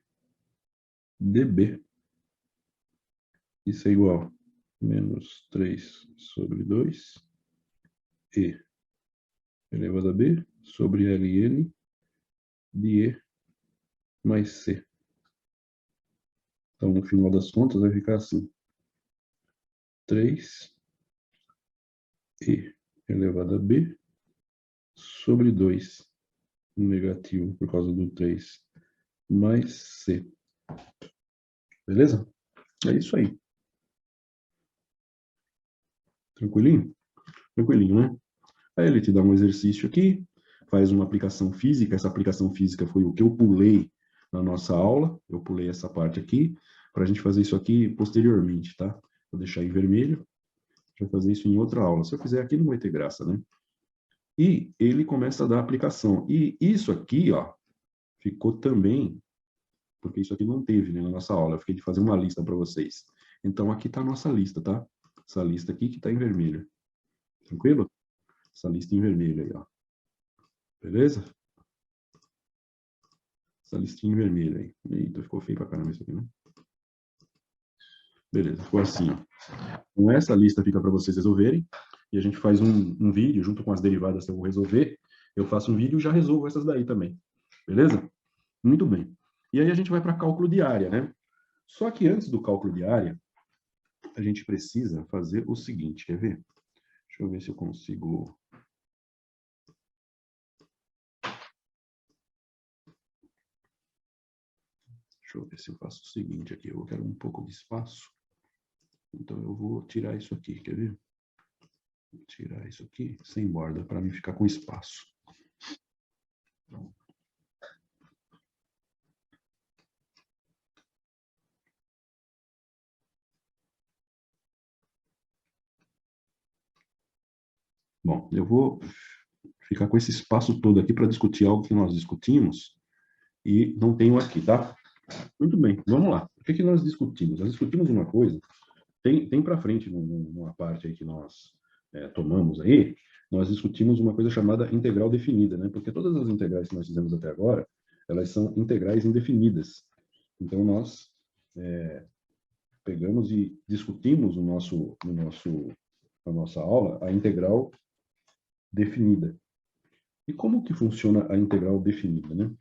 db. Isso é igual a menos 3 sobre 2 e elevado a b sobre ln de e mais c. Então, no final das contas, vai ficar assim. 3e elevado a b sobre 2 negativo por causa do 3 mais c. Beleza? É isso aí. Tranquilinho? Tranquilinho, né? Aí ele te dá um exercício aqui, faz uma aplicação física. Essa aplicação física foi o que eu pulei na nossa aula. Eu pulei essa parte aqui, para a gente fazer isso aqui posteriormente, tá? Vou deixar em vermelho. A gente vai fazer isso em outra aula. Se eu fizer aqui, não vai ter graça, né? E ele começa a dar aplicação. E isso aqui, ó, ficou também, porque isso aqui não teve, né, na nossa aula. Eu fiquei de fazer uma lista para vocês. Então, aqui está a nossa lista, tá? Essa lista aqui que está em vermelho. Tranquilo? Essa lista em vermelho aí, ó. Beleza? Essa listinha em vermelho aí. Eita, ficou feio pra caramba isso aqui, né? Beleza, ficou assim, ó. Com essa lista fica para vocês resolverem. E a gente faz um vídeo, junto com as derivadas que eu vou resolver. Eu faço um vídeo e já resolvo essas daí também. Beleza? Muito bem. E aí a gente vai para cálculo de área, né? Só que antes do cálculo de área, a gente precisa fazer o seguinte, quer ver? Deixa eu ver se eu consigo... Deixa eu ver se eu faço o seguinte aqui. Eu quero um pouco de espaço. Então eu vou tirar isso aqui, quer ver? Vou tirar isso aqui sem borda, para mim ficar com espaço. Bom, eu vou ficar com esse espaço todo aqui para discutir algo que nós discutimos e não tenho aqui, tá? Muito bem, vamos lá. O que nós discutimos? Nós discutimos uma coisa, tem para frente numa parte aí que nós tomamos aí, nós discutimos uma coisa chamada integral definida, né? Porque todas as integrais que nós fizemos até agora, elas são integrais indefinidas. Então, nós pegamos e discutimos na nossa aula a integral definida. E como que funciona a integral definida, né?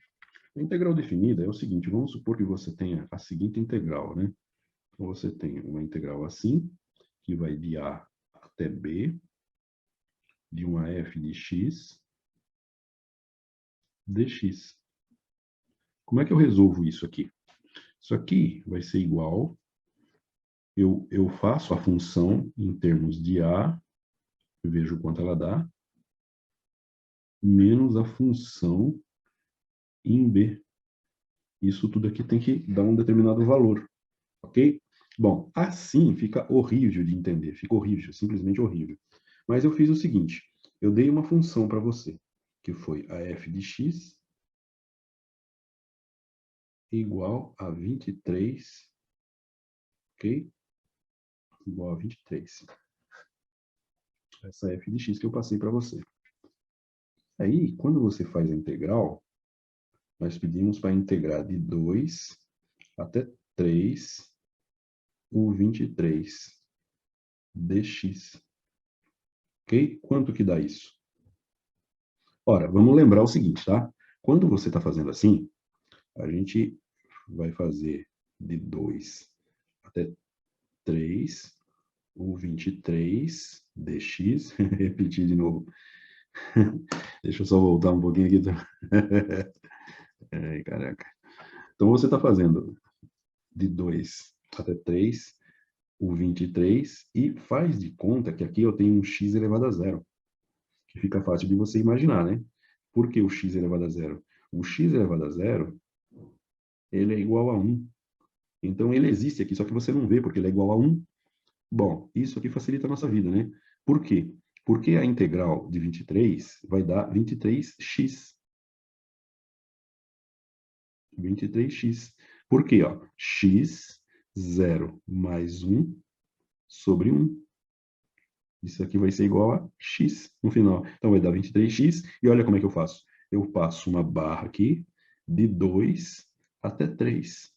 A integral definida é o seguinte, vamos supor que você tenha a seguinte integral, né? Então, você tem uma integral assim, que vai de A até B, de uma f de x, dx. Como é que eu resolvo isso aqui? Isso aqui vai ser igual, eu faço a função em termos de A, vejo quanto ela dá, menos a função em B. Isso tudo aqui tem que dar um determinado valor, ok? Bom, assim fica horrível de entender, fica horrível, simplesmente horrível. Mas eu fiz o seguinte, eu dei uma função para você, que foi a f de x igual a 23, ok? Igual a 23. Essa f de x que eu passei para você. Aí, quando você faz a integral, nós pedimos para integrar de 2 até 3 o 23 dx. Ok? Quanto que dá isso? Ora, vamos lembrar o seguinte, tá? Quando você está fazendo assim, a gente vai fazer de 2 até 3 o 23 dx. Repetir de novo. Deixa eu só voltar um pouquinho aqui. Ai, caraca. Então, você está fazendo de 2 até 3 o 23 e faz de conta que aqui eu tenho um x elevado a zero, que fica fácil de você imaginar, né? Por que o x elevado a zero? O x elevado a zero, ele é igual a 1. Então, ele existe aqui, só que você não vê, porque ele é igual a 1. Bom, isso aqui facilita a nossa vida, né? Por quê? Porque a integral de 23 vai dar 23x. 23x. Por quê? Ó? X, 0 mais 1 sobre 1. Isso aqui vai ser igual a x no final. Então, vai dar 23x. E olha como é que eu faço. Eu passo uma barra aqui de 2 até 3.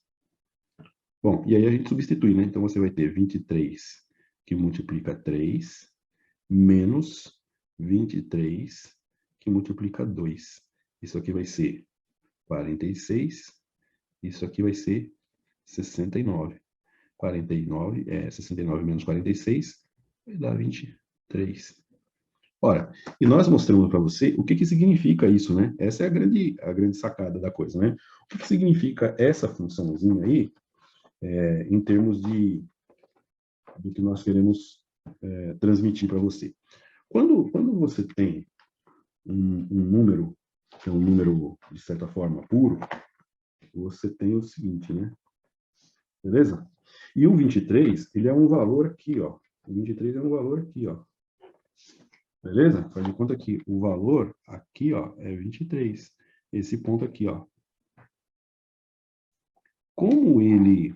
Bom, e aí a gente substitui, né? Então, você vai ter 23 que multiplica 3 menos 23 que multiplica 2. Isso aqui vai ser 46. Isso aqui vai ser 69. 69 menos 46 vai dar 23. Ora, e nós mostramos para você o que significa isso, né? Essa é a grande sacada da coisa, né? O que significa essa funçãozinha aí, em termos do que nós queremos transmitir para você. Quando você tem um número, que é um número, de certa forma, puro, você tem o seguinte, né? Beleza? E o 23, ele é um valor aqui, ó. O 23 é um valor aqui, ó. Beleza? Faz de conta que o valor aqui, ó, é 23. Esse ponto aqui, ó. Como ele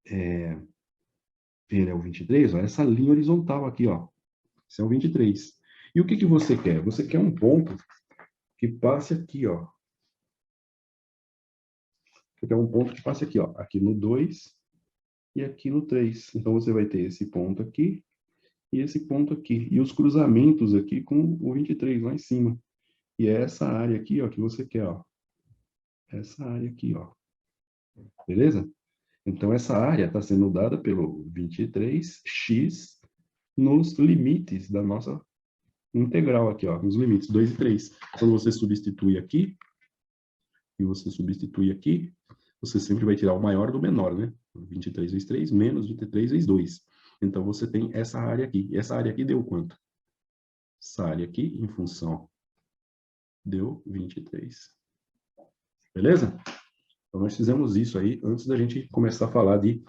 é o 23, ó, essa linha horizontal aqui, ó. Esse é o 23. E o que você quer? Você quer um ponto que passe aqui, ó. Você quer um ponto que passe aqui, ó. Aqui no 2 e aqui no 3. Então, você vai ter esse ponto aqui e esse ponto aqui. E os cruzamentos aqui com o 23 lá em cima. E é essa área aqui, ó, que você quer, ó. Essa área aqui, ó. Beleza? Então, essa área está sendo dada pelo 23x nos limites da nossa integral aqui, ó, nos limites 2 e 3. Quando você substitui aqui, e você substitui aqui, você sempre vai tirar o maior do menor, né? 23 vezes 3 menos 23 vezes 2. Então, você tem essa área aqui. E essa área aqui deu quanto? Essa área aqui, em função, deu 23. Beleza? Então, nós fizemos isso aí antes da gente começar a falar de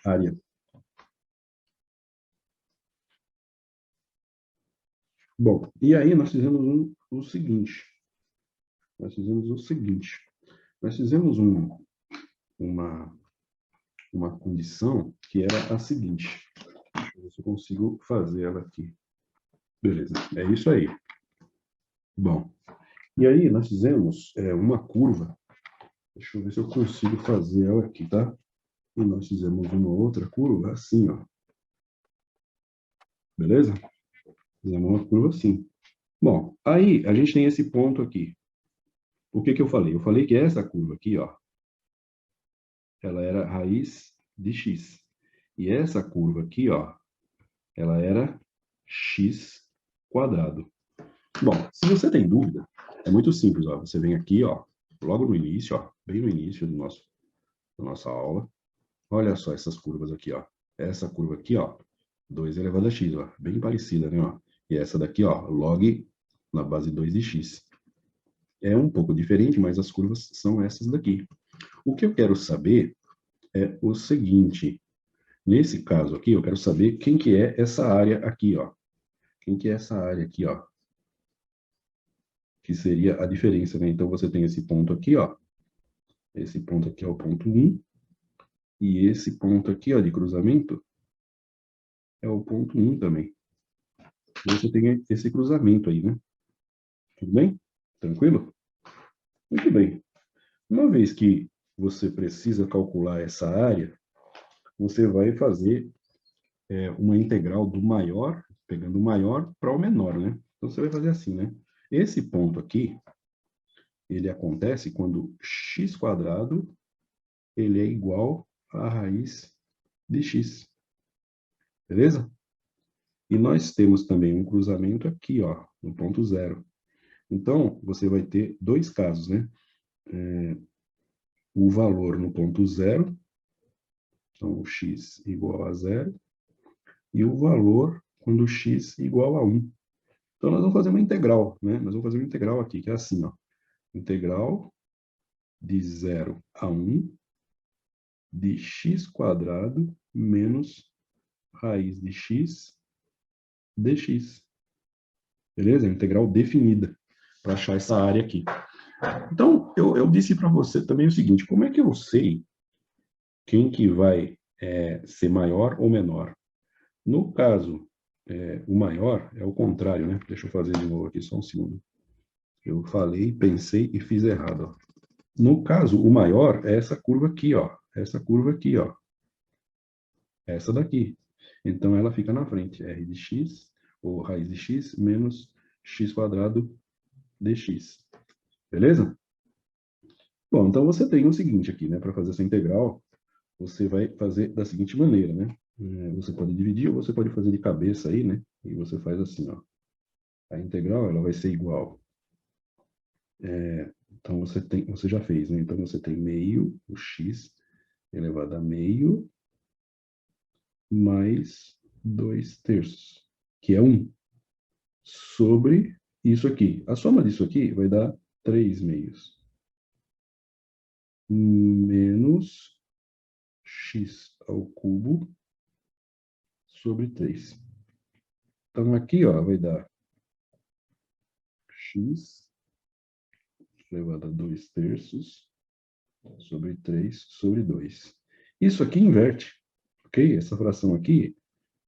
área. Bom, e aí nós fizemos o seguinte. Nós fizemos o seguinte. Nós fizemos uma condição que era a seguinte. Deixa eu ver se eu consigo fazer ela aqui. Beleza, é isso aí. Bom, e aí nós fizemos uma curva. Deixa eu ver se eu consigo fazer ela aqui, tá? E nós fizemos uma outra curva assim, ó. Beleza? Fizemos uma curva assim. Bom, aí a gente tem esse ponto aqui. O que eu falei? Eu falei que essa curva aqui, ó, ela era raiz de x. E essa curva aqui, ó, ela era x quadrado. Bom, se você tem dúvida, é muito simples, ó. Você vem aqui, ó, logo no início, ó, bem no início da nossa aula. Olha só essas curvas aqui, ó. Essa curva aqui, ó, 2 elevado a x, ó, bem parecida, né, ó. E essa daqui, ó, log na base 2 de x. É um pouco diferente, mas as curvas são essas daqui. O que eu quero saber é o seguinte. Nesse caso aqui, eu quero saber quem que é essa área aqui, ó. Quem que é essa área aqui, ó? Que seria a diferença, né? Então, você tem esse ponto aqui, ó. Esse ponto aqui é o ponto 1. E esse ponto aqui, ó, de cruzamento, é o ponto 1 também. Você tem esse cruzamento aí, né? Tudo bem? Tranquilo? Muito bem. Uma vez que você precisa calcular essa área, você vai fazer uma integral do maior, pegando o maior para o menor, né? Então, você vai fazer assim, né? Esse ponto aqui, ele acontece quando x² ele é igual à raiz de x. Beleza? E nós temos também um cruzamento aqui, ó, no ponto 0. Então, você vai ter dois casos, né? O valor no ponto 0, então o x igual a 0, e o valor quando x igual a 1. Então, nós vamos fazer uma integral, né? Nós vamos fazer uma integral aqui, que é assim, ó. Integral de 0 a 1 de x² menos raiz de x dx. Beleza? Integral definida para achar essa área aqui. Então, eu disse para você também o seguinte, como é que eu sei quem que vai ser maior ou menor? No caso, o maior é o contrário, né? Deixa eu fazer de novo aqui, só um segundo. Eu falei, pensei e fiz errado. Ó. No caso, o maior é essa curva aqui, ó. Essa curva aqui, ó. Essa daqui. Então, ela fica na frente. R de x, ou raiz de x, menos x² dx. Beleza? Bom, então você tem o seguinte aqui, né? Para fazer essa integral, você vai fazer da seguinte maneira, né? Você pode dividir ou você pode fazer de cabeça aí, né? E você faz assim, ó. A integral, ela vai ser igual. Então, você já fez, né? Então, você tem meio, o x elevado a meio, mais 2/3, que é 1, sobre isso aqui. A soma disso aqui vai dar 3/2, menos x² sobre 3. Então, aqui, ó, vai dar x elevado a 2/3 sobre 3 sobre 2. Isso aqui inverte, ok? Essa fração aqui,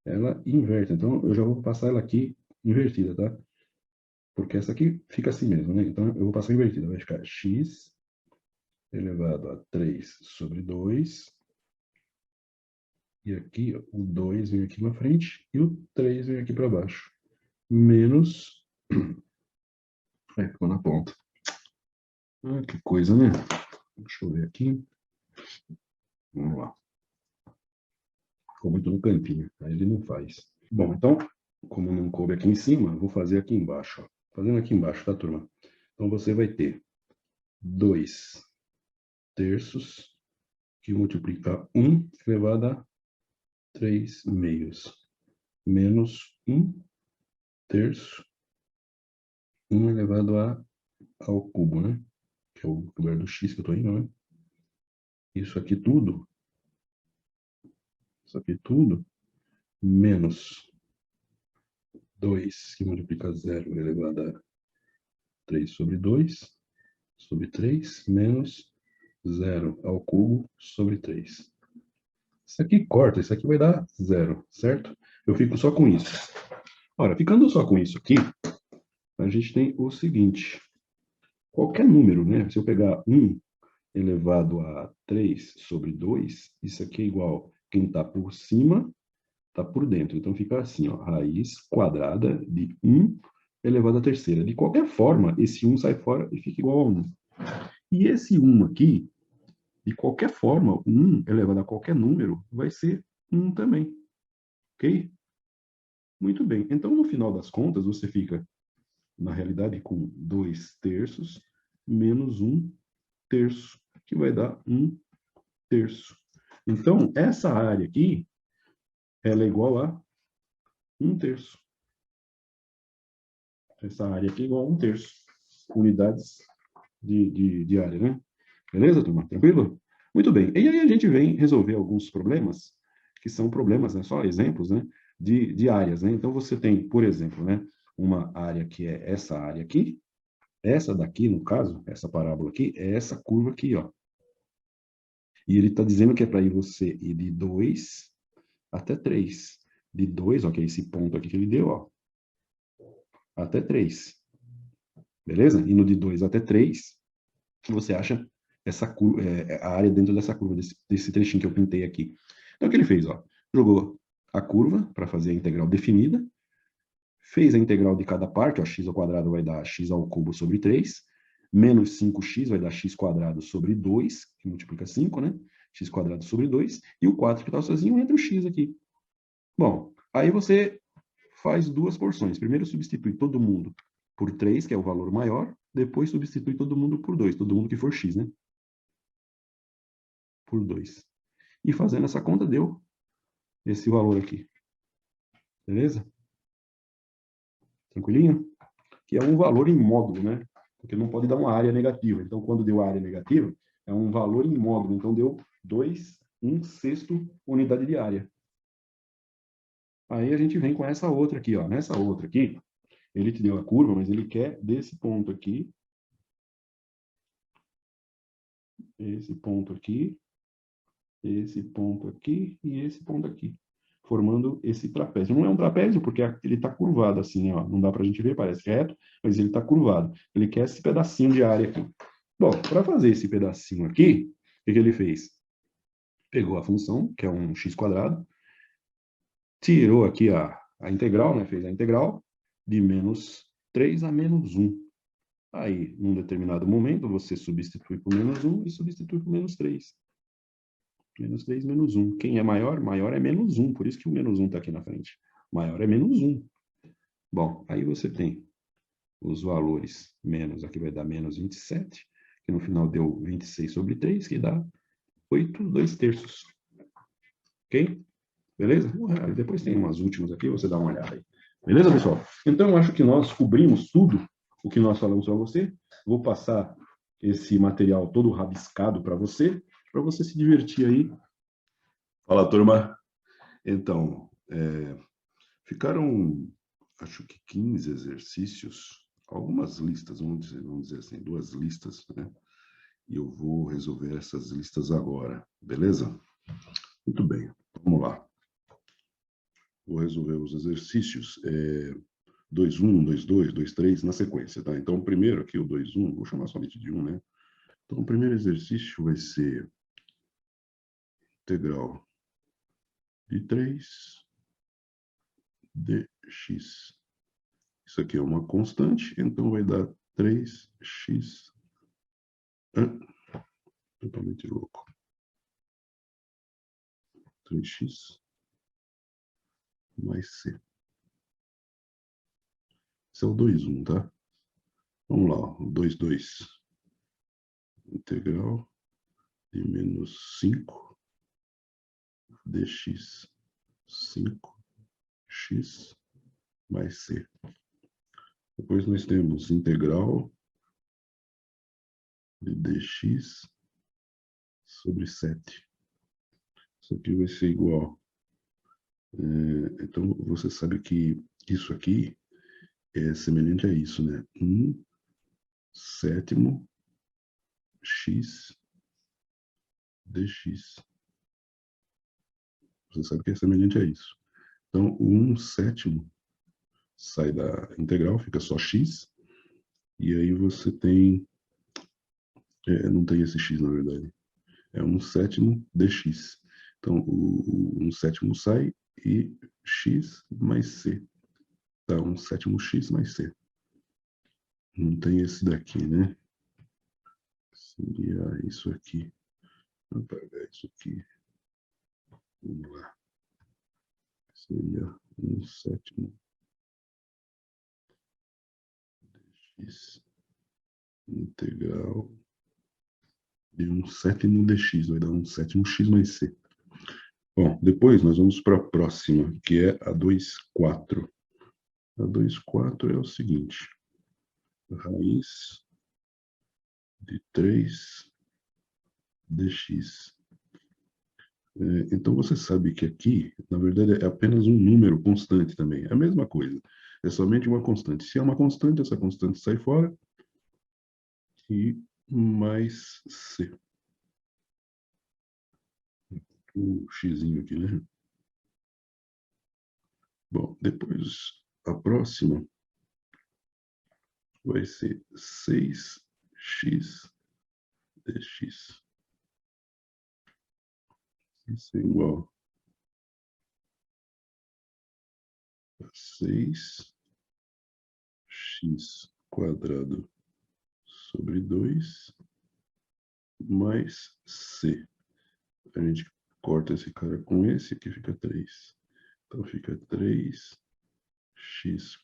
ela inverte. Então, eu já vou passar ela aqui invertida, tá? Porque essa aqui fica assim mesmo, né? Então, eu vou passar invertida. Vai ficar x elevado a 3 sobre 2. E aqui, ó, o 2 vem aqui na frente e o 3 vem aqui para baixo. Menos... ficou na ponta. Ah, que coisa, né? Deixa eu ver aqui. Vamos lá. Ficou muito no cantinho. Aí ele não faz. Bom, então, como não coube aqui em cima, vou fazer aqui embaixo. Ó. Fazendo aqui embaixo, tá, turma? Então, você vai ter 2/3 que multiplica 1 elevado a 3/2 menos 1/3, 1 elevado ao cubo, né? Que é o lugar do x que eu estou indo, né? Isso aqui tudo, menos 2 que multiplica 0 elevado a 3 sobre 2, sobre 3, menos 0 ao cubo sobre 3. Isso aqui corta, isso aqui vai dar 0, certo? Eu fico só com isso. Ora, ficando só com isso aqui, a gente tem o seguinte. Qualquer número, né? Se eu pegar 1 elevado a 3 sobre 2, isso aqui é igual, quem está por cima está por dentro. Então fica assim, ó, raiz quadrada de 1 elevado à terceira. De qualquer forma, esse 1 sai fora e fica igual a 1. E esse 1 aqui, de qualquer forma, 1 elevado a qualquer número vai ser 1 também. Ok? Muito bem. Então, no final das contas, você fica, na realidade, com 2/3 menos 1/3, que vai dar 1/3. Então, essa área aqui, ela é igual a 1/3. essa área aqui é igual a 1/3 unidades de área, né? Beleza, turma? Tranquilo? Muito bem. E aí a gente vem resolver alguns problemas, que são problemas, né, só exemplos, né, de áreas, né? Então, você tem, por exemplo, né, uma área que é essa área aqui, essa daqui, no caso, essa parábola aqui, é essa curva aqui, ó. E ele está dizendo que é para você ir de 2 até 3. De 2, ó, que é esse ponto aqui que ele deu, ó, até 3. Beleza? Indo de 2 até 3, você acha essa curva, a área dentro dessa curva, desse trechinho que eu pintei aqui. Então, o que ele fez? Ó, jogou a curva para fazer a integral definida, fez a integral de cada parte, ó, x ao quadrado vai dar x ao cubo sobre 3, menos 5x vai dar x quadrado sobre 2, que multiplica 5, né? X quadrado sobre 2, e o 4 que está sozinho entra o x aqui. Bom, aí você faz duas porções. Primeiro substitui todo mundo por 3, que é o valor maior, depois substitui todo mundo por 2, todo mundo que for x, né? Por 2. E fazendo essa conta, deu esse valor aqui. Beleza? Tranquilinho? Que é um valor em módulo, né? Porque não pode dar uma área negativa. Então, quando deu área negativa, é um valor em módulo. Então, deu 2, 1/6 unidade de área. Aí a gente vem com essa outra aqui, ó. Nessa outra aqui, ele te deu a curva, mas ele quer desse ponto aqui, esse ponto aqui, esse ponto aqui e esse ponto aqui, formando esse trapézio. Não é um trapézio porque ele está curvado assim, ó. Não dá para a gente ver, parece reto, mas ele está curvado. Ele quer esse pedacinho de área aqui. Bom, para fazer esse pedacinho aqui, o que ele fez? Pegou a função, que é um x², tirou aqui a integral, né? Fez a integral de menos 3 a menos 1. Aí, num determinado momento, você substitui por menos 1 e substitui por menos 3. Menos 3, menos 1. Quem é maior? Maior é menos 1. Por isso que o menos 1 está aqui na frente. Maior é menos 1. Bom, aí você tem os valores menos, aqui vai dar menos 27, que no final deu 26 sobre 3, que dá 8, 2/3. Ok? Beleza? Depois tem umas últimas aqui, você dá uma olhada aí. Beleza, pessoal? Então, eu acho que nós cobrimos tudo o que nós falamos para você. Vou passar esse material todo rabiscado para você se divertir aí. Fala, turma. Então, ficaram, acho que 15 exercícios, algumas listas, vamos dizer assim, 2 listas, né? E eu vou resolver essas listas agora, beleza? Muito bem, vamos lá. Vou resolver os exercícios 2-1, 2-2, 2-3 na sequência, tá? Então, primeiro aqui o 2-1, vou chamar somente de 1, né? Então, o primeiro exercício vai ser integral de 3 dx. Isso aqui é uma constante, então vai dar 3x. Totalmente louco. 3x mais c. Esse é o 2,1, tá? Vamos lá, o 2,2. Integral de menos 5 dx 5x mais c. Depois nós temos integral de dx sobre 7. Isso aqui vai ser igual. Então, você sabe que isso aqui é semelhante a isso, né? 1/7 x dx. Você sabe que é semelhante a isso. Então, o 1/7 sai da integral, fica só x. E aí você tem... não tem esse x, na verdade. É 1/7 dx. Então, o 1/7 sai e x mais c. Tá, 1/7 x mais c. Não tem esse daqui, né? Seria isso aqui. Vou pegar isso aqui. Vamos lá. Seria 1/7 dx integral de 1/7 dx. Vai dar 1/7 x mais c. Bom, depois nós vamos para a próxima, que é a 2,4. A 2,4 é o seguinte. raiz de 3 dx. Então, você sabe que aqui, na verdade, é apenas um número constante também. É a mesma coisa. É somente uma constante. Se é uma constante, essa constante sai fora. E mais C. O xizinho aqui, né? Bom, depois, a próxima vai ser 6x dx. Isso é igual a 6x quadrado sobre 2 mais c. A gente corta esse cara com esse, aqui fica 3. Então fica 3x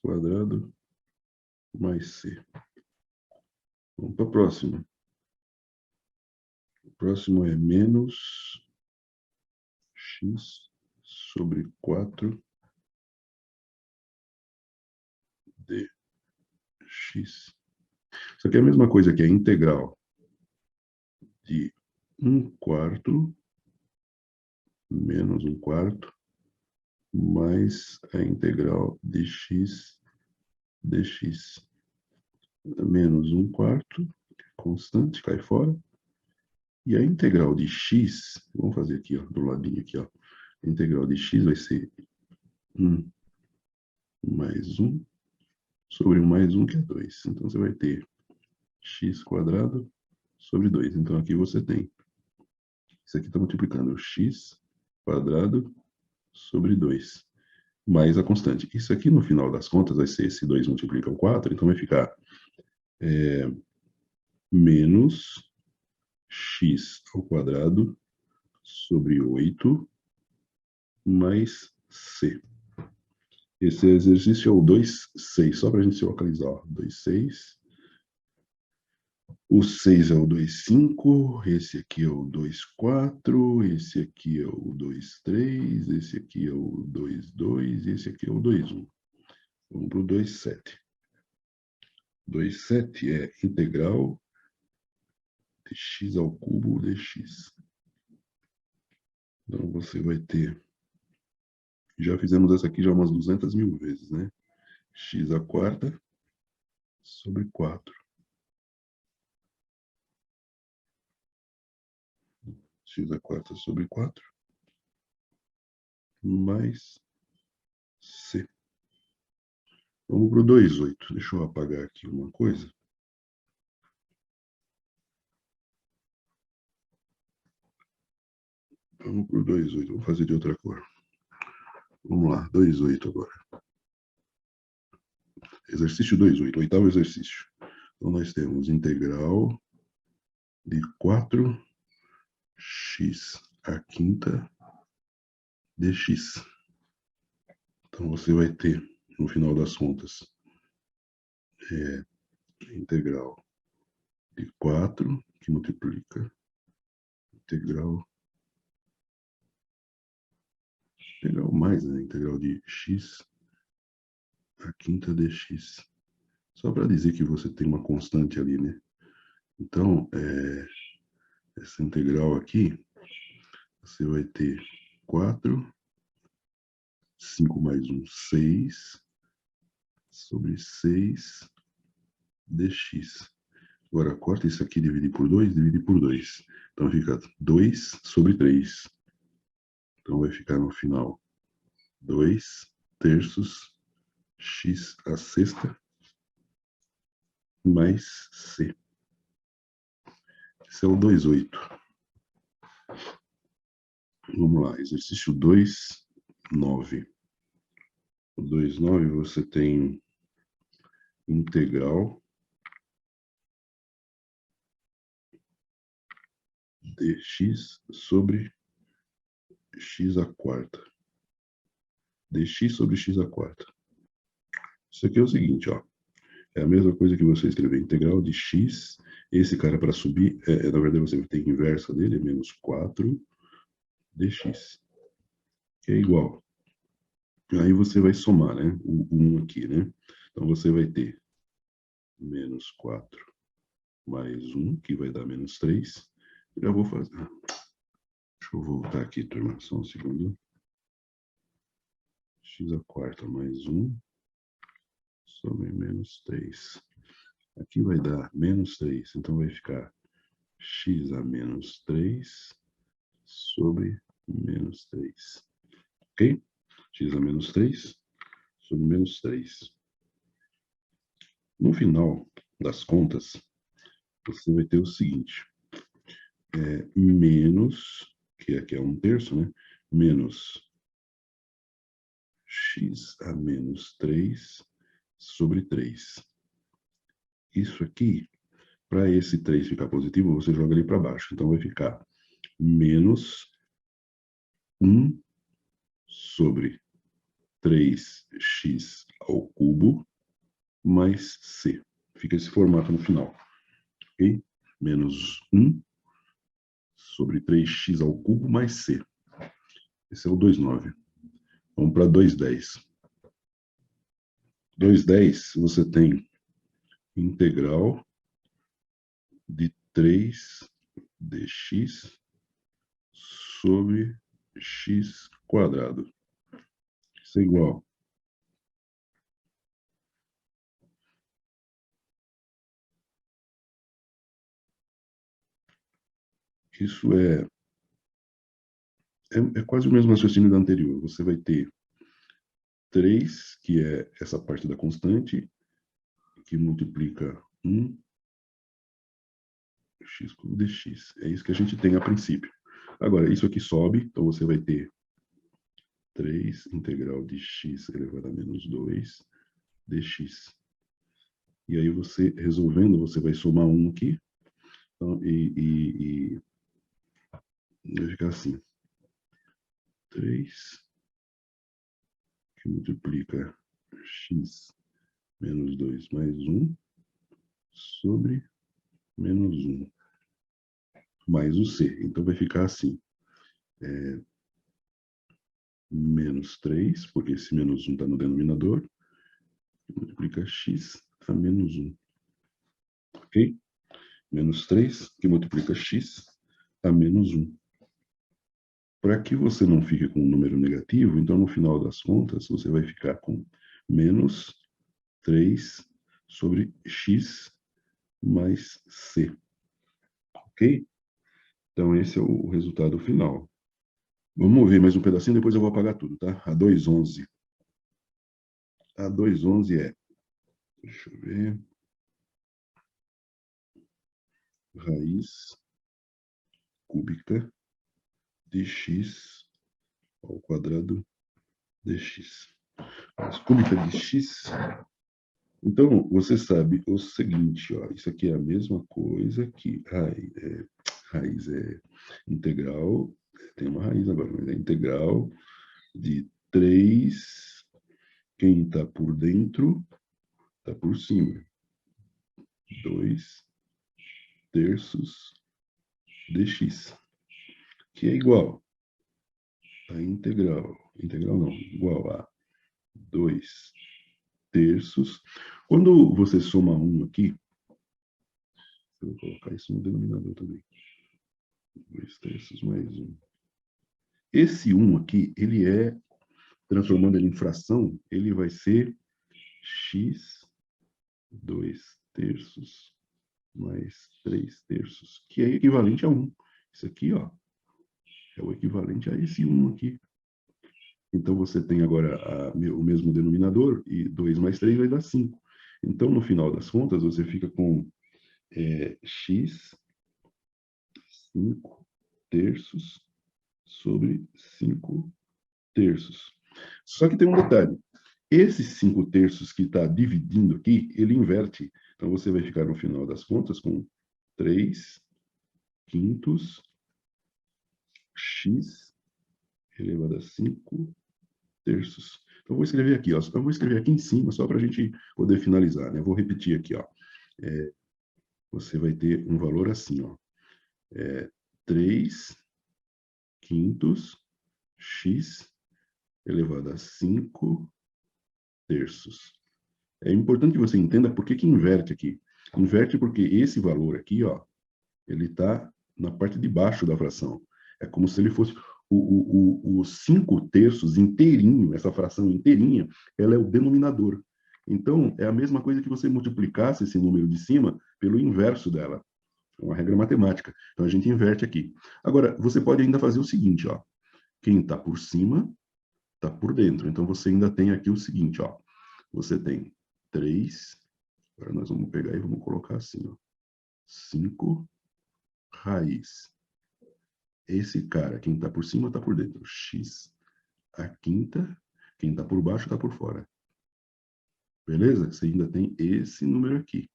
quadrado mais c. Vamos para a próxima. O próximo é menos x sobre 4 dx. Isso aqui é a mesma coisa que a integral de 1/4 menos 1/4 mais a integral de x dx. Menos 1/4, constante, cai fora. E a integral de x, vamos fazer aqui, ó, do ladinho aqui, ó. A integral de x vai ser 1 mais 1 sobre 1 mais 1, que é 2. Então, você vai ter x quadrado sobre 2. Então, aqui você tem. Isso aqui está multiplicando x quadrado sobre 2. Mais a constante. Isso aqui, no final das contas, vai ser esse 2 multiplica o 4. Então, vai ficar menos x ao quadrado sobre 8 mais c. Esse exercício é o 2,6, só para a gente se localizar. 2,6. O 6 é o 2,5. Esse aqui é o 2,4. Esse aqui é o 2,3. Esse aqui é o 2,2. Esse aqui é o 2,1. Vamos para o 2,7. 2,7 é integral de x ao cubo dx. Então, você vai ter... Já fizemos essa aqui já umas 200.000 vezes, né? X à quarta sobre 4. X à quarta sobre 4 mais C. Vamos para o 2,8. Deixa eu apagar aqui uma coisa. Vamos para o 2,8. Vamos fazer de outra cor. Vamos lá, 2,8 agora. Exercício 2,8, oitavo exercício. Então, nós temos integral de 4x à quinta dx. Então, você vai ter, no final das contas, integral de 4, que multiplica integral mais, né? Integral de x à quinta dx. Só para dizer que você tem uma constante ali, né? Então, essa integral aqui, você vai ter 4, 5 mais 1, 6, sobre 6 dx. Agora, corta isso aqui, dividir por 2, dividir por 2. Então, fica 2 sobre 3. Então, vai ficar no final 2 terços x à sexta mais c. Esse é o 2,8. Vamos lá, exercício 2,9. O 2,9 você tem integral de x sobre x à quarta. Dx sobre x à quarta. Isso aqui é o seguinte, ó. É a mesma coisa que você escrever integral de x. Esse cara para subir, na verdade você vai ter inversa dele, é menos 4 dx. Que é igual. Aí você vai somar, né? O 1 aqui, né? Então você vai ter menos 4 mais 1, que vai dar menos 3. Já vou fazer. Deixa eu voltar aqui, turma, só um segundo. X à quarta mais 1 sobre menos 3. Aqui vai dar menos 3, então vai ficar x a menos 3 sobre menos 3. Ok? X a menos 3 sobre menos 3. No final das contas, você vai ter o seguinte. Menos, que aqui é 1/3, né? Menos x a menos 3 sobre 3. Isso aqui, para esse 3 ficar positivo, você joga ele para baixo. Então vai ficar menos 1 sobre 3x ao cubo mais c. Fica esse formato no final. Ok? Menos 1 sobre 3x ao cubo mais c. Esse é o 2,9. Vamos para 2,10. 2,10 você tem integral de 3 dx sobre x quadrado. Isso é igual. Isso é quase o mesmo raciocínio da anterior. Você vai ter 3, que é essa parte da constante, que multiplica 1 x cubo dx. É isso que a gente tem a princípio. Agora, isso aqui sobe, então você vai ter 3 integral de x elevado a menos 2 dx. E aí você, resolvendo, você vai somar 1 aqui, então, vai ficar assim. 3, que multiplica x menos 2 mais 1 sobre menos 1 mais o c. Então vai ficar assim. Menos 3, porque esse menos 1 está no denominador, multiplica x a menos 1. Ok? Menos 3, que multiplica x a menos 1. Para que você não fique com um número negativo, então no final das contas, você vai ficar com menos 3 sobre x mais c. Ok? Então esse é o resultado final. Vamos ver mais um pedacinho, depois eu vou apagar tudo, tá? A 2,11. A 2,11 é, deixa eu ver, raiz cúbica de x ao quadrado dx. Raiz cúbica de x. Então, você sabe o seguinte, ó, isso aqui é a mesma coisa que raiz é integral, tem uma raiz agora, mas é integral de 3, quem está por dentro, está por cima. 2 terços dx, que é igual a integral não, igual a 2 terços. Quando você soma 1 aqui, eu vou colocar isso no denominador também. 2 terços mais 1. Esse 1 aqui, ele é, transformando ele em fração, ele vai ser x 2 terços mais 3 terços, que é equivalente a 1. Isso aqui, ó, é o equivalente a esse 1 aqui. Então, você tem agora o mesmo denominador, e 2 mais 3 vai dar 5. Então, no final das contas, você fica com x 5 terços sobre 5 terços. Só que tem um detalhe. Esses 5 terços que está dividindo aqui, ele inverte. Então, você vai ficar no final das contas com 3 quintos x elevado a 5 terços. Então, eu vou escrever aqui, ó. Eu vou escrever aqui em cima, só para a gente poder finalizar, né? Eu vou repetir aqui, ó. Você vai ter um valor assim, ó. 3 quintos x elevado a 5 terços. É importante que você entenda por que que inverte aqui. Inverte porque esse valor aqui, ó, ele está na parte de baixo da fração. É como se ele fosse os 5/3 inteirinho, essa fração inteirinha, ela é o denominador. Então, é a mesma coisa que você multiplicasse esse número de cima pelo inverso dela. É uma regra matemática. Então, a gente inverte aqui. Agora, você pode ainda fazer o seguinte, ó. Quem está por cima, está por dentro. Então, você ainda tem aqui o seguinte, ó. Você tem 3. Agora nós vamos pegar e vamos colocar assim, ó. 5 raiz. Esse cara, quem está por cima, está por dentro. X. A quinta, quem está por baixo, está por fora. Beleza? Você ainda tem esse número aqui.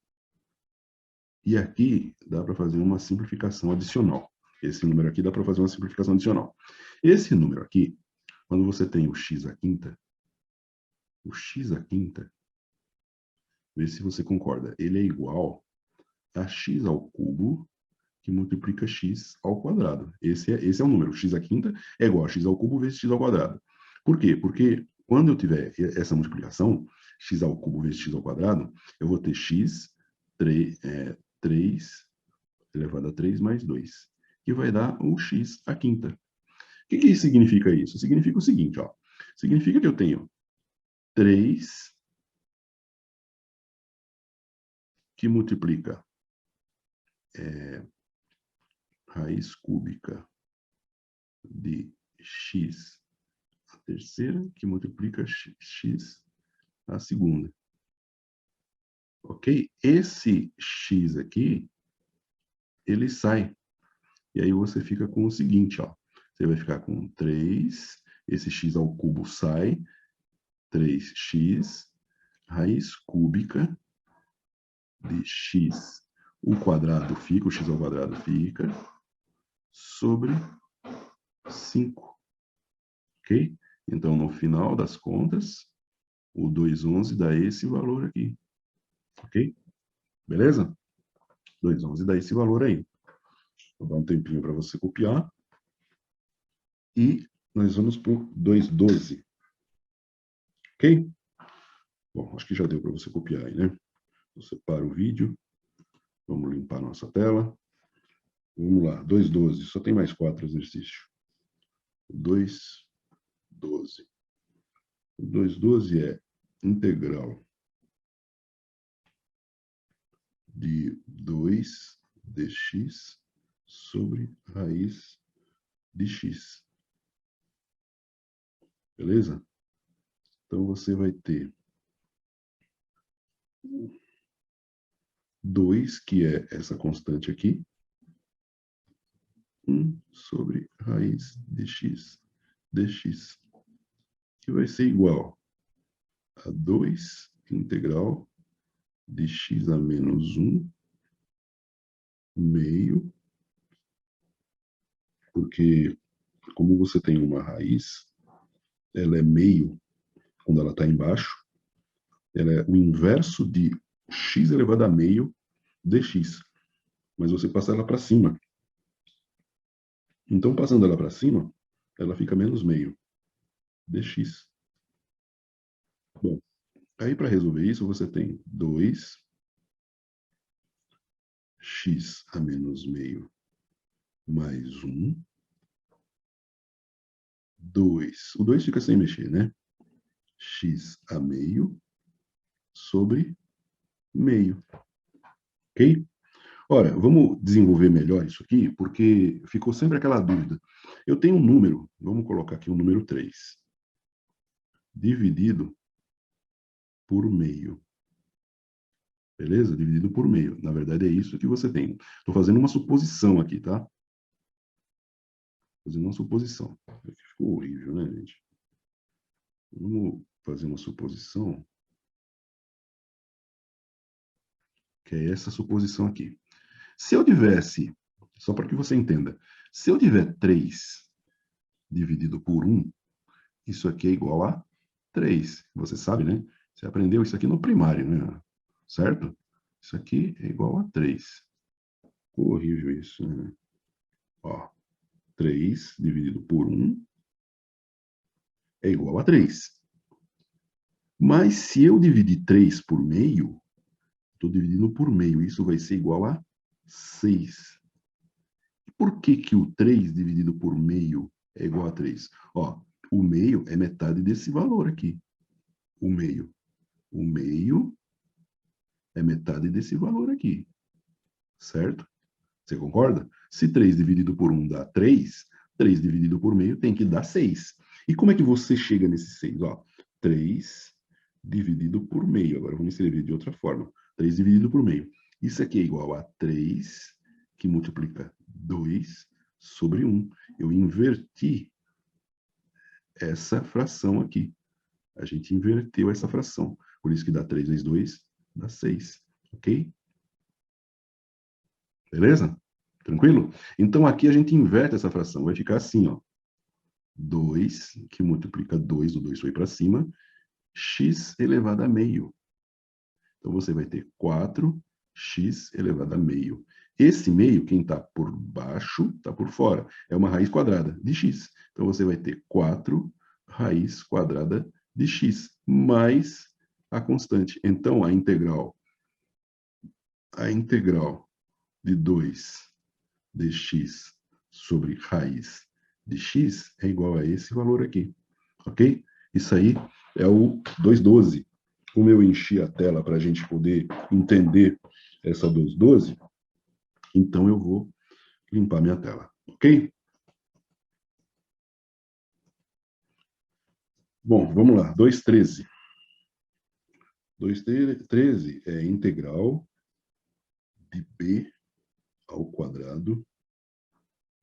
E aqui dá para fazer uma simplificação adicional. Esse número aqui dá para fazer uma simplificação adicional. Esse número aqui, quando você tem o x à quinta, vê se você concorda, ele é igual a x ao cubo que multiplica x ao quadrado. Esse é o número. X à quinta é igual a x ao cubo vezes x ao quadrado. Por quê? Porque quando eu tiver essa multiplicação, x ao cubo vezes x ao quadrado, eu vou ter x 3 elevado a 3 mais 2, que vai dar o x à quinta. O que significa isso? Significa o seguinte, ó. Significa que eu tenho 3 que multiplica raiz cúbica de x a terceira, que multiplica x a segunda. Ok? Esse x aqui, ele sai. E aí você fica com o seguinte, ó. Você vai ficar com 3, esse x ao cubo sai, 3x, raiz cúbica de x. O quadrado fica, o x ao quadrado fica, sobre 5. Ok? Então, no final das contas, o 211 dá esse valor aqui. Ok? Beleza? 211 dá esse valor aí. Vou dar um tempinho para você copiar. E nós vamos para o 212. Ok? Bom, acho que já deu para você copiar aí, né? Você para o vídeo. Vamos limpar nossa tela. Vamos lá, 212. Só tem mais 4 exercícios. 212. O 212 é integral de 2 dx sobre raiz de x. Beleza? Então, você vai ter 2, que é essa constante aqui, 1 sobre raiz de x dx, que vai ser igual a 2 integral de x a menos 1 meio, porque como você tem uma raiz, ela é meio quando ela está embaixo, ela é o inverso de x elevado a meio dx, mas você passa ela para cima. Então, passando ela para cima, ela fica menos meio dx. Bom, aí para resolver isso, você tem 2x a menos meio mais 1. 2. O 2 fica sem mexer, né? X a meio sobre meio. Ok? Ora, vamos desenvolver melhor isso aqui, porque ficou sempre aquela dúvida. Eu tenho um número, vamos colocar aqui o número 3, dividido por meio. Beleza? Dividido por meio. Na verdade, é isso que você tem. Estou fazendo uma suposição aqui, tá? Fazendo uma suposição. Ficou horrível, né, gente? Vamos fazer uma suposição, que é essa suposição aqui. Se eu tivesse, só para que você entenda, se eu tiver 3 dividido por 1, isso aqui é igual a 3. Você sabe, né? Você aprendeu isso aqui no primário, né? Certo? Isso aqui é igual a 3. Ficou horrível isso, né? Ó, 3 dividido por 1 é igual a 3. Mas se eu dividir 3 por meio, estou dividindo por meio, isso vai ser igual a 6. Por que que o 3 dividido por meio é igual a 3? Ó, o meio é metade desse valor aqui. O meio. O meio é metade desse valor aqui. Certo? Você concorda? Se 3 dividido por 1 dá 3, 3 dividido por meio tem que dar 6. E como é que você chega nesse 6? Ó, 3 dividido por meio. Agora vamos escrever de outra forma. 3 dividido por meio. Isso aqui é igual a 3, que multiplica 2 sobre 1. Eu inverti essa fração aqui. A gente inverteu essa fração. Por isso que dá 3 vezes 2, dá 6. Ok? Beleza? Tranquilo? Então, aqui a gente inverte essa fração. Vai ficar assim, ó. 2, que multiplica 2, o 2 foi para cima, x elevado a meio. Então, você vai ter 4x elevado a meio. Esse meio, quem está por baixo, está por fora. É uma raiz quadrada de x. Então, você vai ter 4 raiz quadrada de x, mais a constante. Então, a integral de 2 dx sobre raiz de x é igual a esse valor aqui, ok? Isso aí é o 212. Como eu enchi a tela para a gente poder entender essa 212, então eu vou limpar minha tela, ok? Bom, vamos lá, 213. 213 é integral de b ao quadrado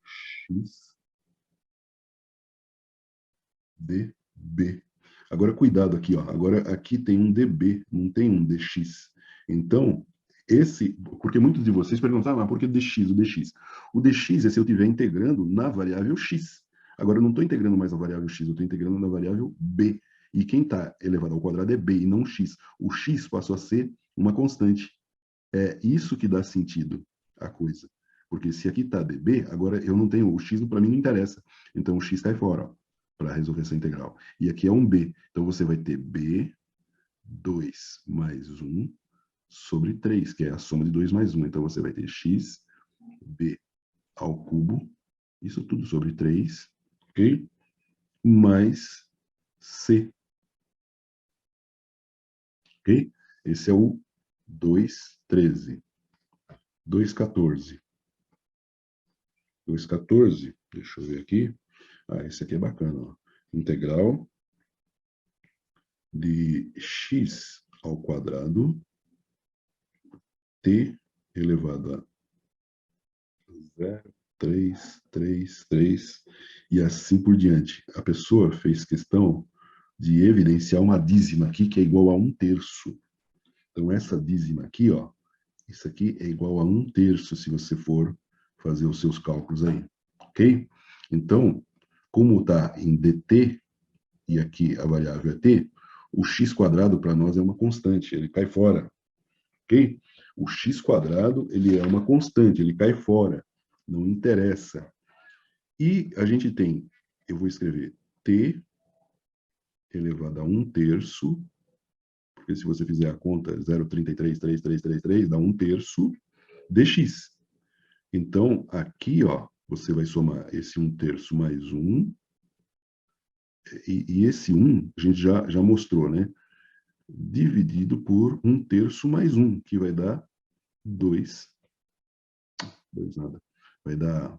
x db. Agora, cuidado aqui, ó. Agora, aqui tem um dB, não tem um dx. Então, porque muitos de vocês perguntam, mas por que dx, o dx? O dx é se eu estiver integrando na variável x. Agora, eu não estou integrando mais a variável x, eu estou integrando na variável b. E quem está elevado ao quadrado é b e não x. O x passou a ser uma constante. É isso que dá sentido à coisa. Porque se aqui está dB, agora eu não tenho o x, para mim não interessa. Então, o x cai fora, ó, para resolver essa integral. E aqui é um b. Então, você vai ter b, 2 mais 1 sobre 3, que é a soma de 2 mais 1. Então, você vai ter x, b ao cubo, isso tudo sobre 3, ok? Mais c, ok? Esse é o 213. 214. 214, deixa eu ver aqui. Ah, esse aqui é bacana, ó. Integral de x ao quadrado t elevado a 0,333 e assim por diante. A pessoa fez questão de evidenciar uma dízima aqui que é igual a 1/3. Então, essa dízima aqui, ó, isso aqui é igual a 1/3 se você for fazer os seus cálculos aí, ok? Então, como está em dt, e aqui a variável é t, o x quadrado para nós é uma constante, ele cai fora, ok? O x quadrado, ele é uma constante, ele cai fora, não interessa. E a gente tem, eu vou escrever t elevado a 1/3, porque se você fizer a conta, 0,333333 dá 1/3 dx. Então, aqui, ó, você vai somar esse 1/3 mais 1, e esse 1, a gente já mostrou, né? Dividido por 1/3 mais 1, que vai dar 2. 2 nada. Vai dar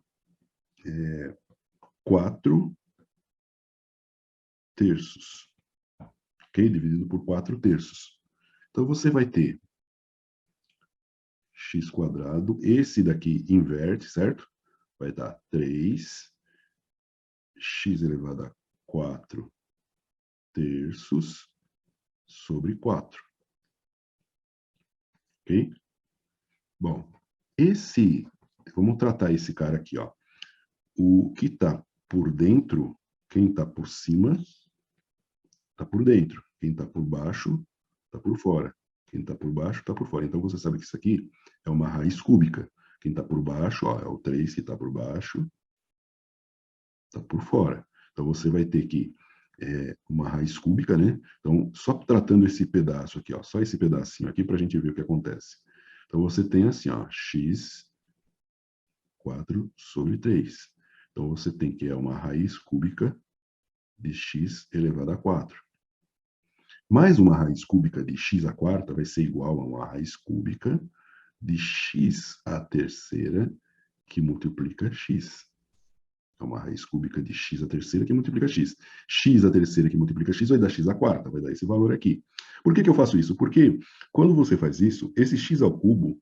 4/3. Ok? Dividido por 4/3. Então, você vai ter x quadrado. Esse daqui inverte, certo? Vai dar 3x elevado a 4/3 sobre 4. Ok? Bom, vamos tratar esse cara aqui, ó. O que está por dentro, quem está por cima, está por dentro. Quem está por baixo, está por fora. Quem está por baixo, está por fora. Então, você sabe que isso aqui é uma raiz cúbica. Quem está por baixo, ó, é o 3 que está por baixo, está por fora. Então, você vai ter que uma raiz cúbica, né? Então, só tratando esse pedaço aqui, ó, só esse pedacinho aqui para a gente ver o que acontece. Então, você tem assim, ó, x 4 sobre 3. Então, você tem que é uma raiz cúbica de x elevado a 4. Mais uma raiz cúbica de x à quarta vai ser igual a uma raiz cúbica de x à terceira que multiplica x. É uma raiz cúbica de x à terceira que multiplica x. X à terceira que multiplica x vai dar x à quarta, vai dar esse valor aqui. Por que eu faço isso? Porque quando você faz isso, esse x ao cubo,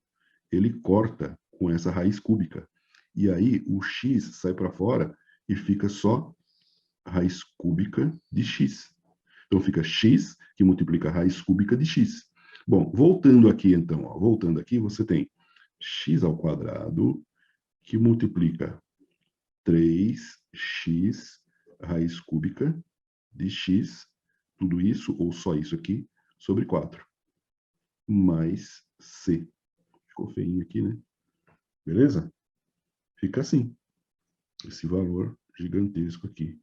ele corta com essa raiz cúbica. E aí o x sai para fora e fica só raiz cúbica de x. Então fica x que multiplica a raiz cúbica de x. Bom, voltando aqui então, ó, voltando aqui, você tem x ao quadrado que multiplica 3x raiz cúbica de x, tudo isso, ou só isso aqui, sobre 4, mais c. Ficou feinho aqui, né? Beleza? Fica assim, esse valor gigantesco aqui.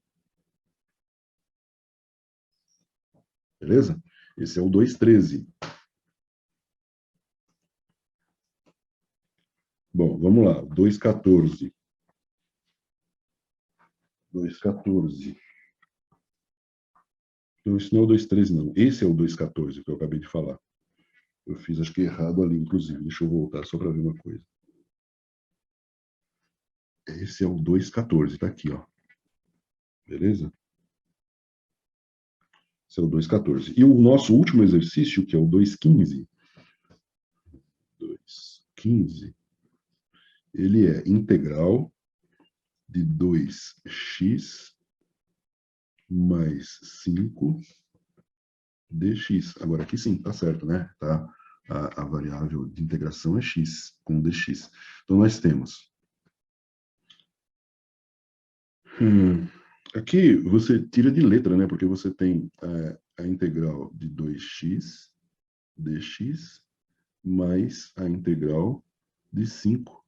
Beleza? Esse é o 2,13. Bom, vamos lá, 2,14. 2,14. Então, isso não é o 2,13, não. Esse é o 2,14 que eu acabei de falar. Eu fiz, acho que errado ali, inclusive. Deixa eu voltar só para ver uma coisa. Esse é o 2,14, tá aqui, ó. Beleza? Esse é o 2,14. E o nosso último exercício, que é o 2,15. 2,15. Ele é integral de 2x mais 5 dx. Agora aqui sim, tá certo, né? Tá? A variável de integração é x com dx. Então nós temos aqui você tira de letra, né? Porque você tem a integral de 2x dx mais a integral de 5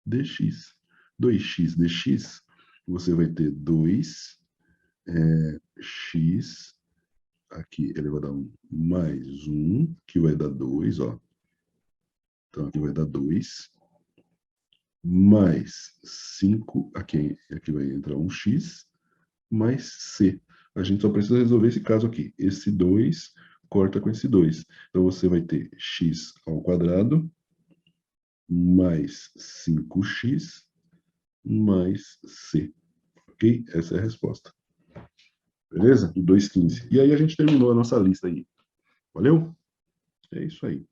dx. 2x dx, você vai ter 2x aqui elevado a 1 mais 1, que vai dar 2, ó. Então aqui vai dar 2 mais 5, aqui vai entrar um x, mais c. A gente só precisa resolver esse caso aqui. Esse 2 corta com esse 2. Então você vai ter x ao quadrado mais 5x mais c. Ok? Essa é a resposta. Beleza? Do 2,15. E aí a gente terminou a nossa lista aí. Valeu? É isso aí.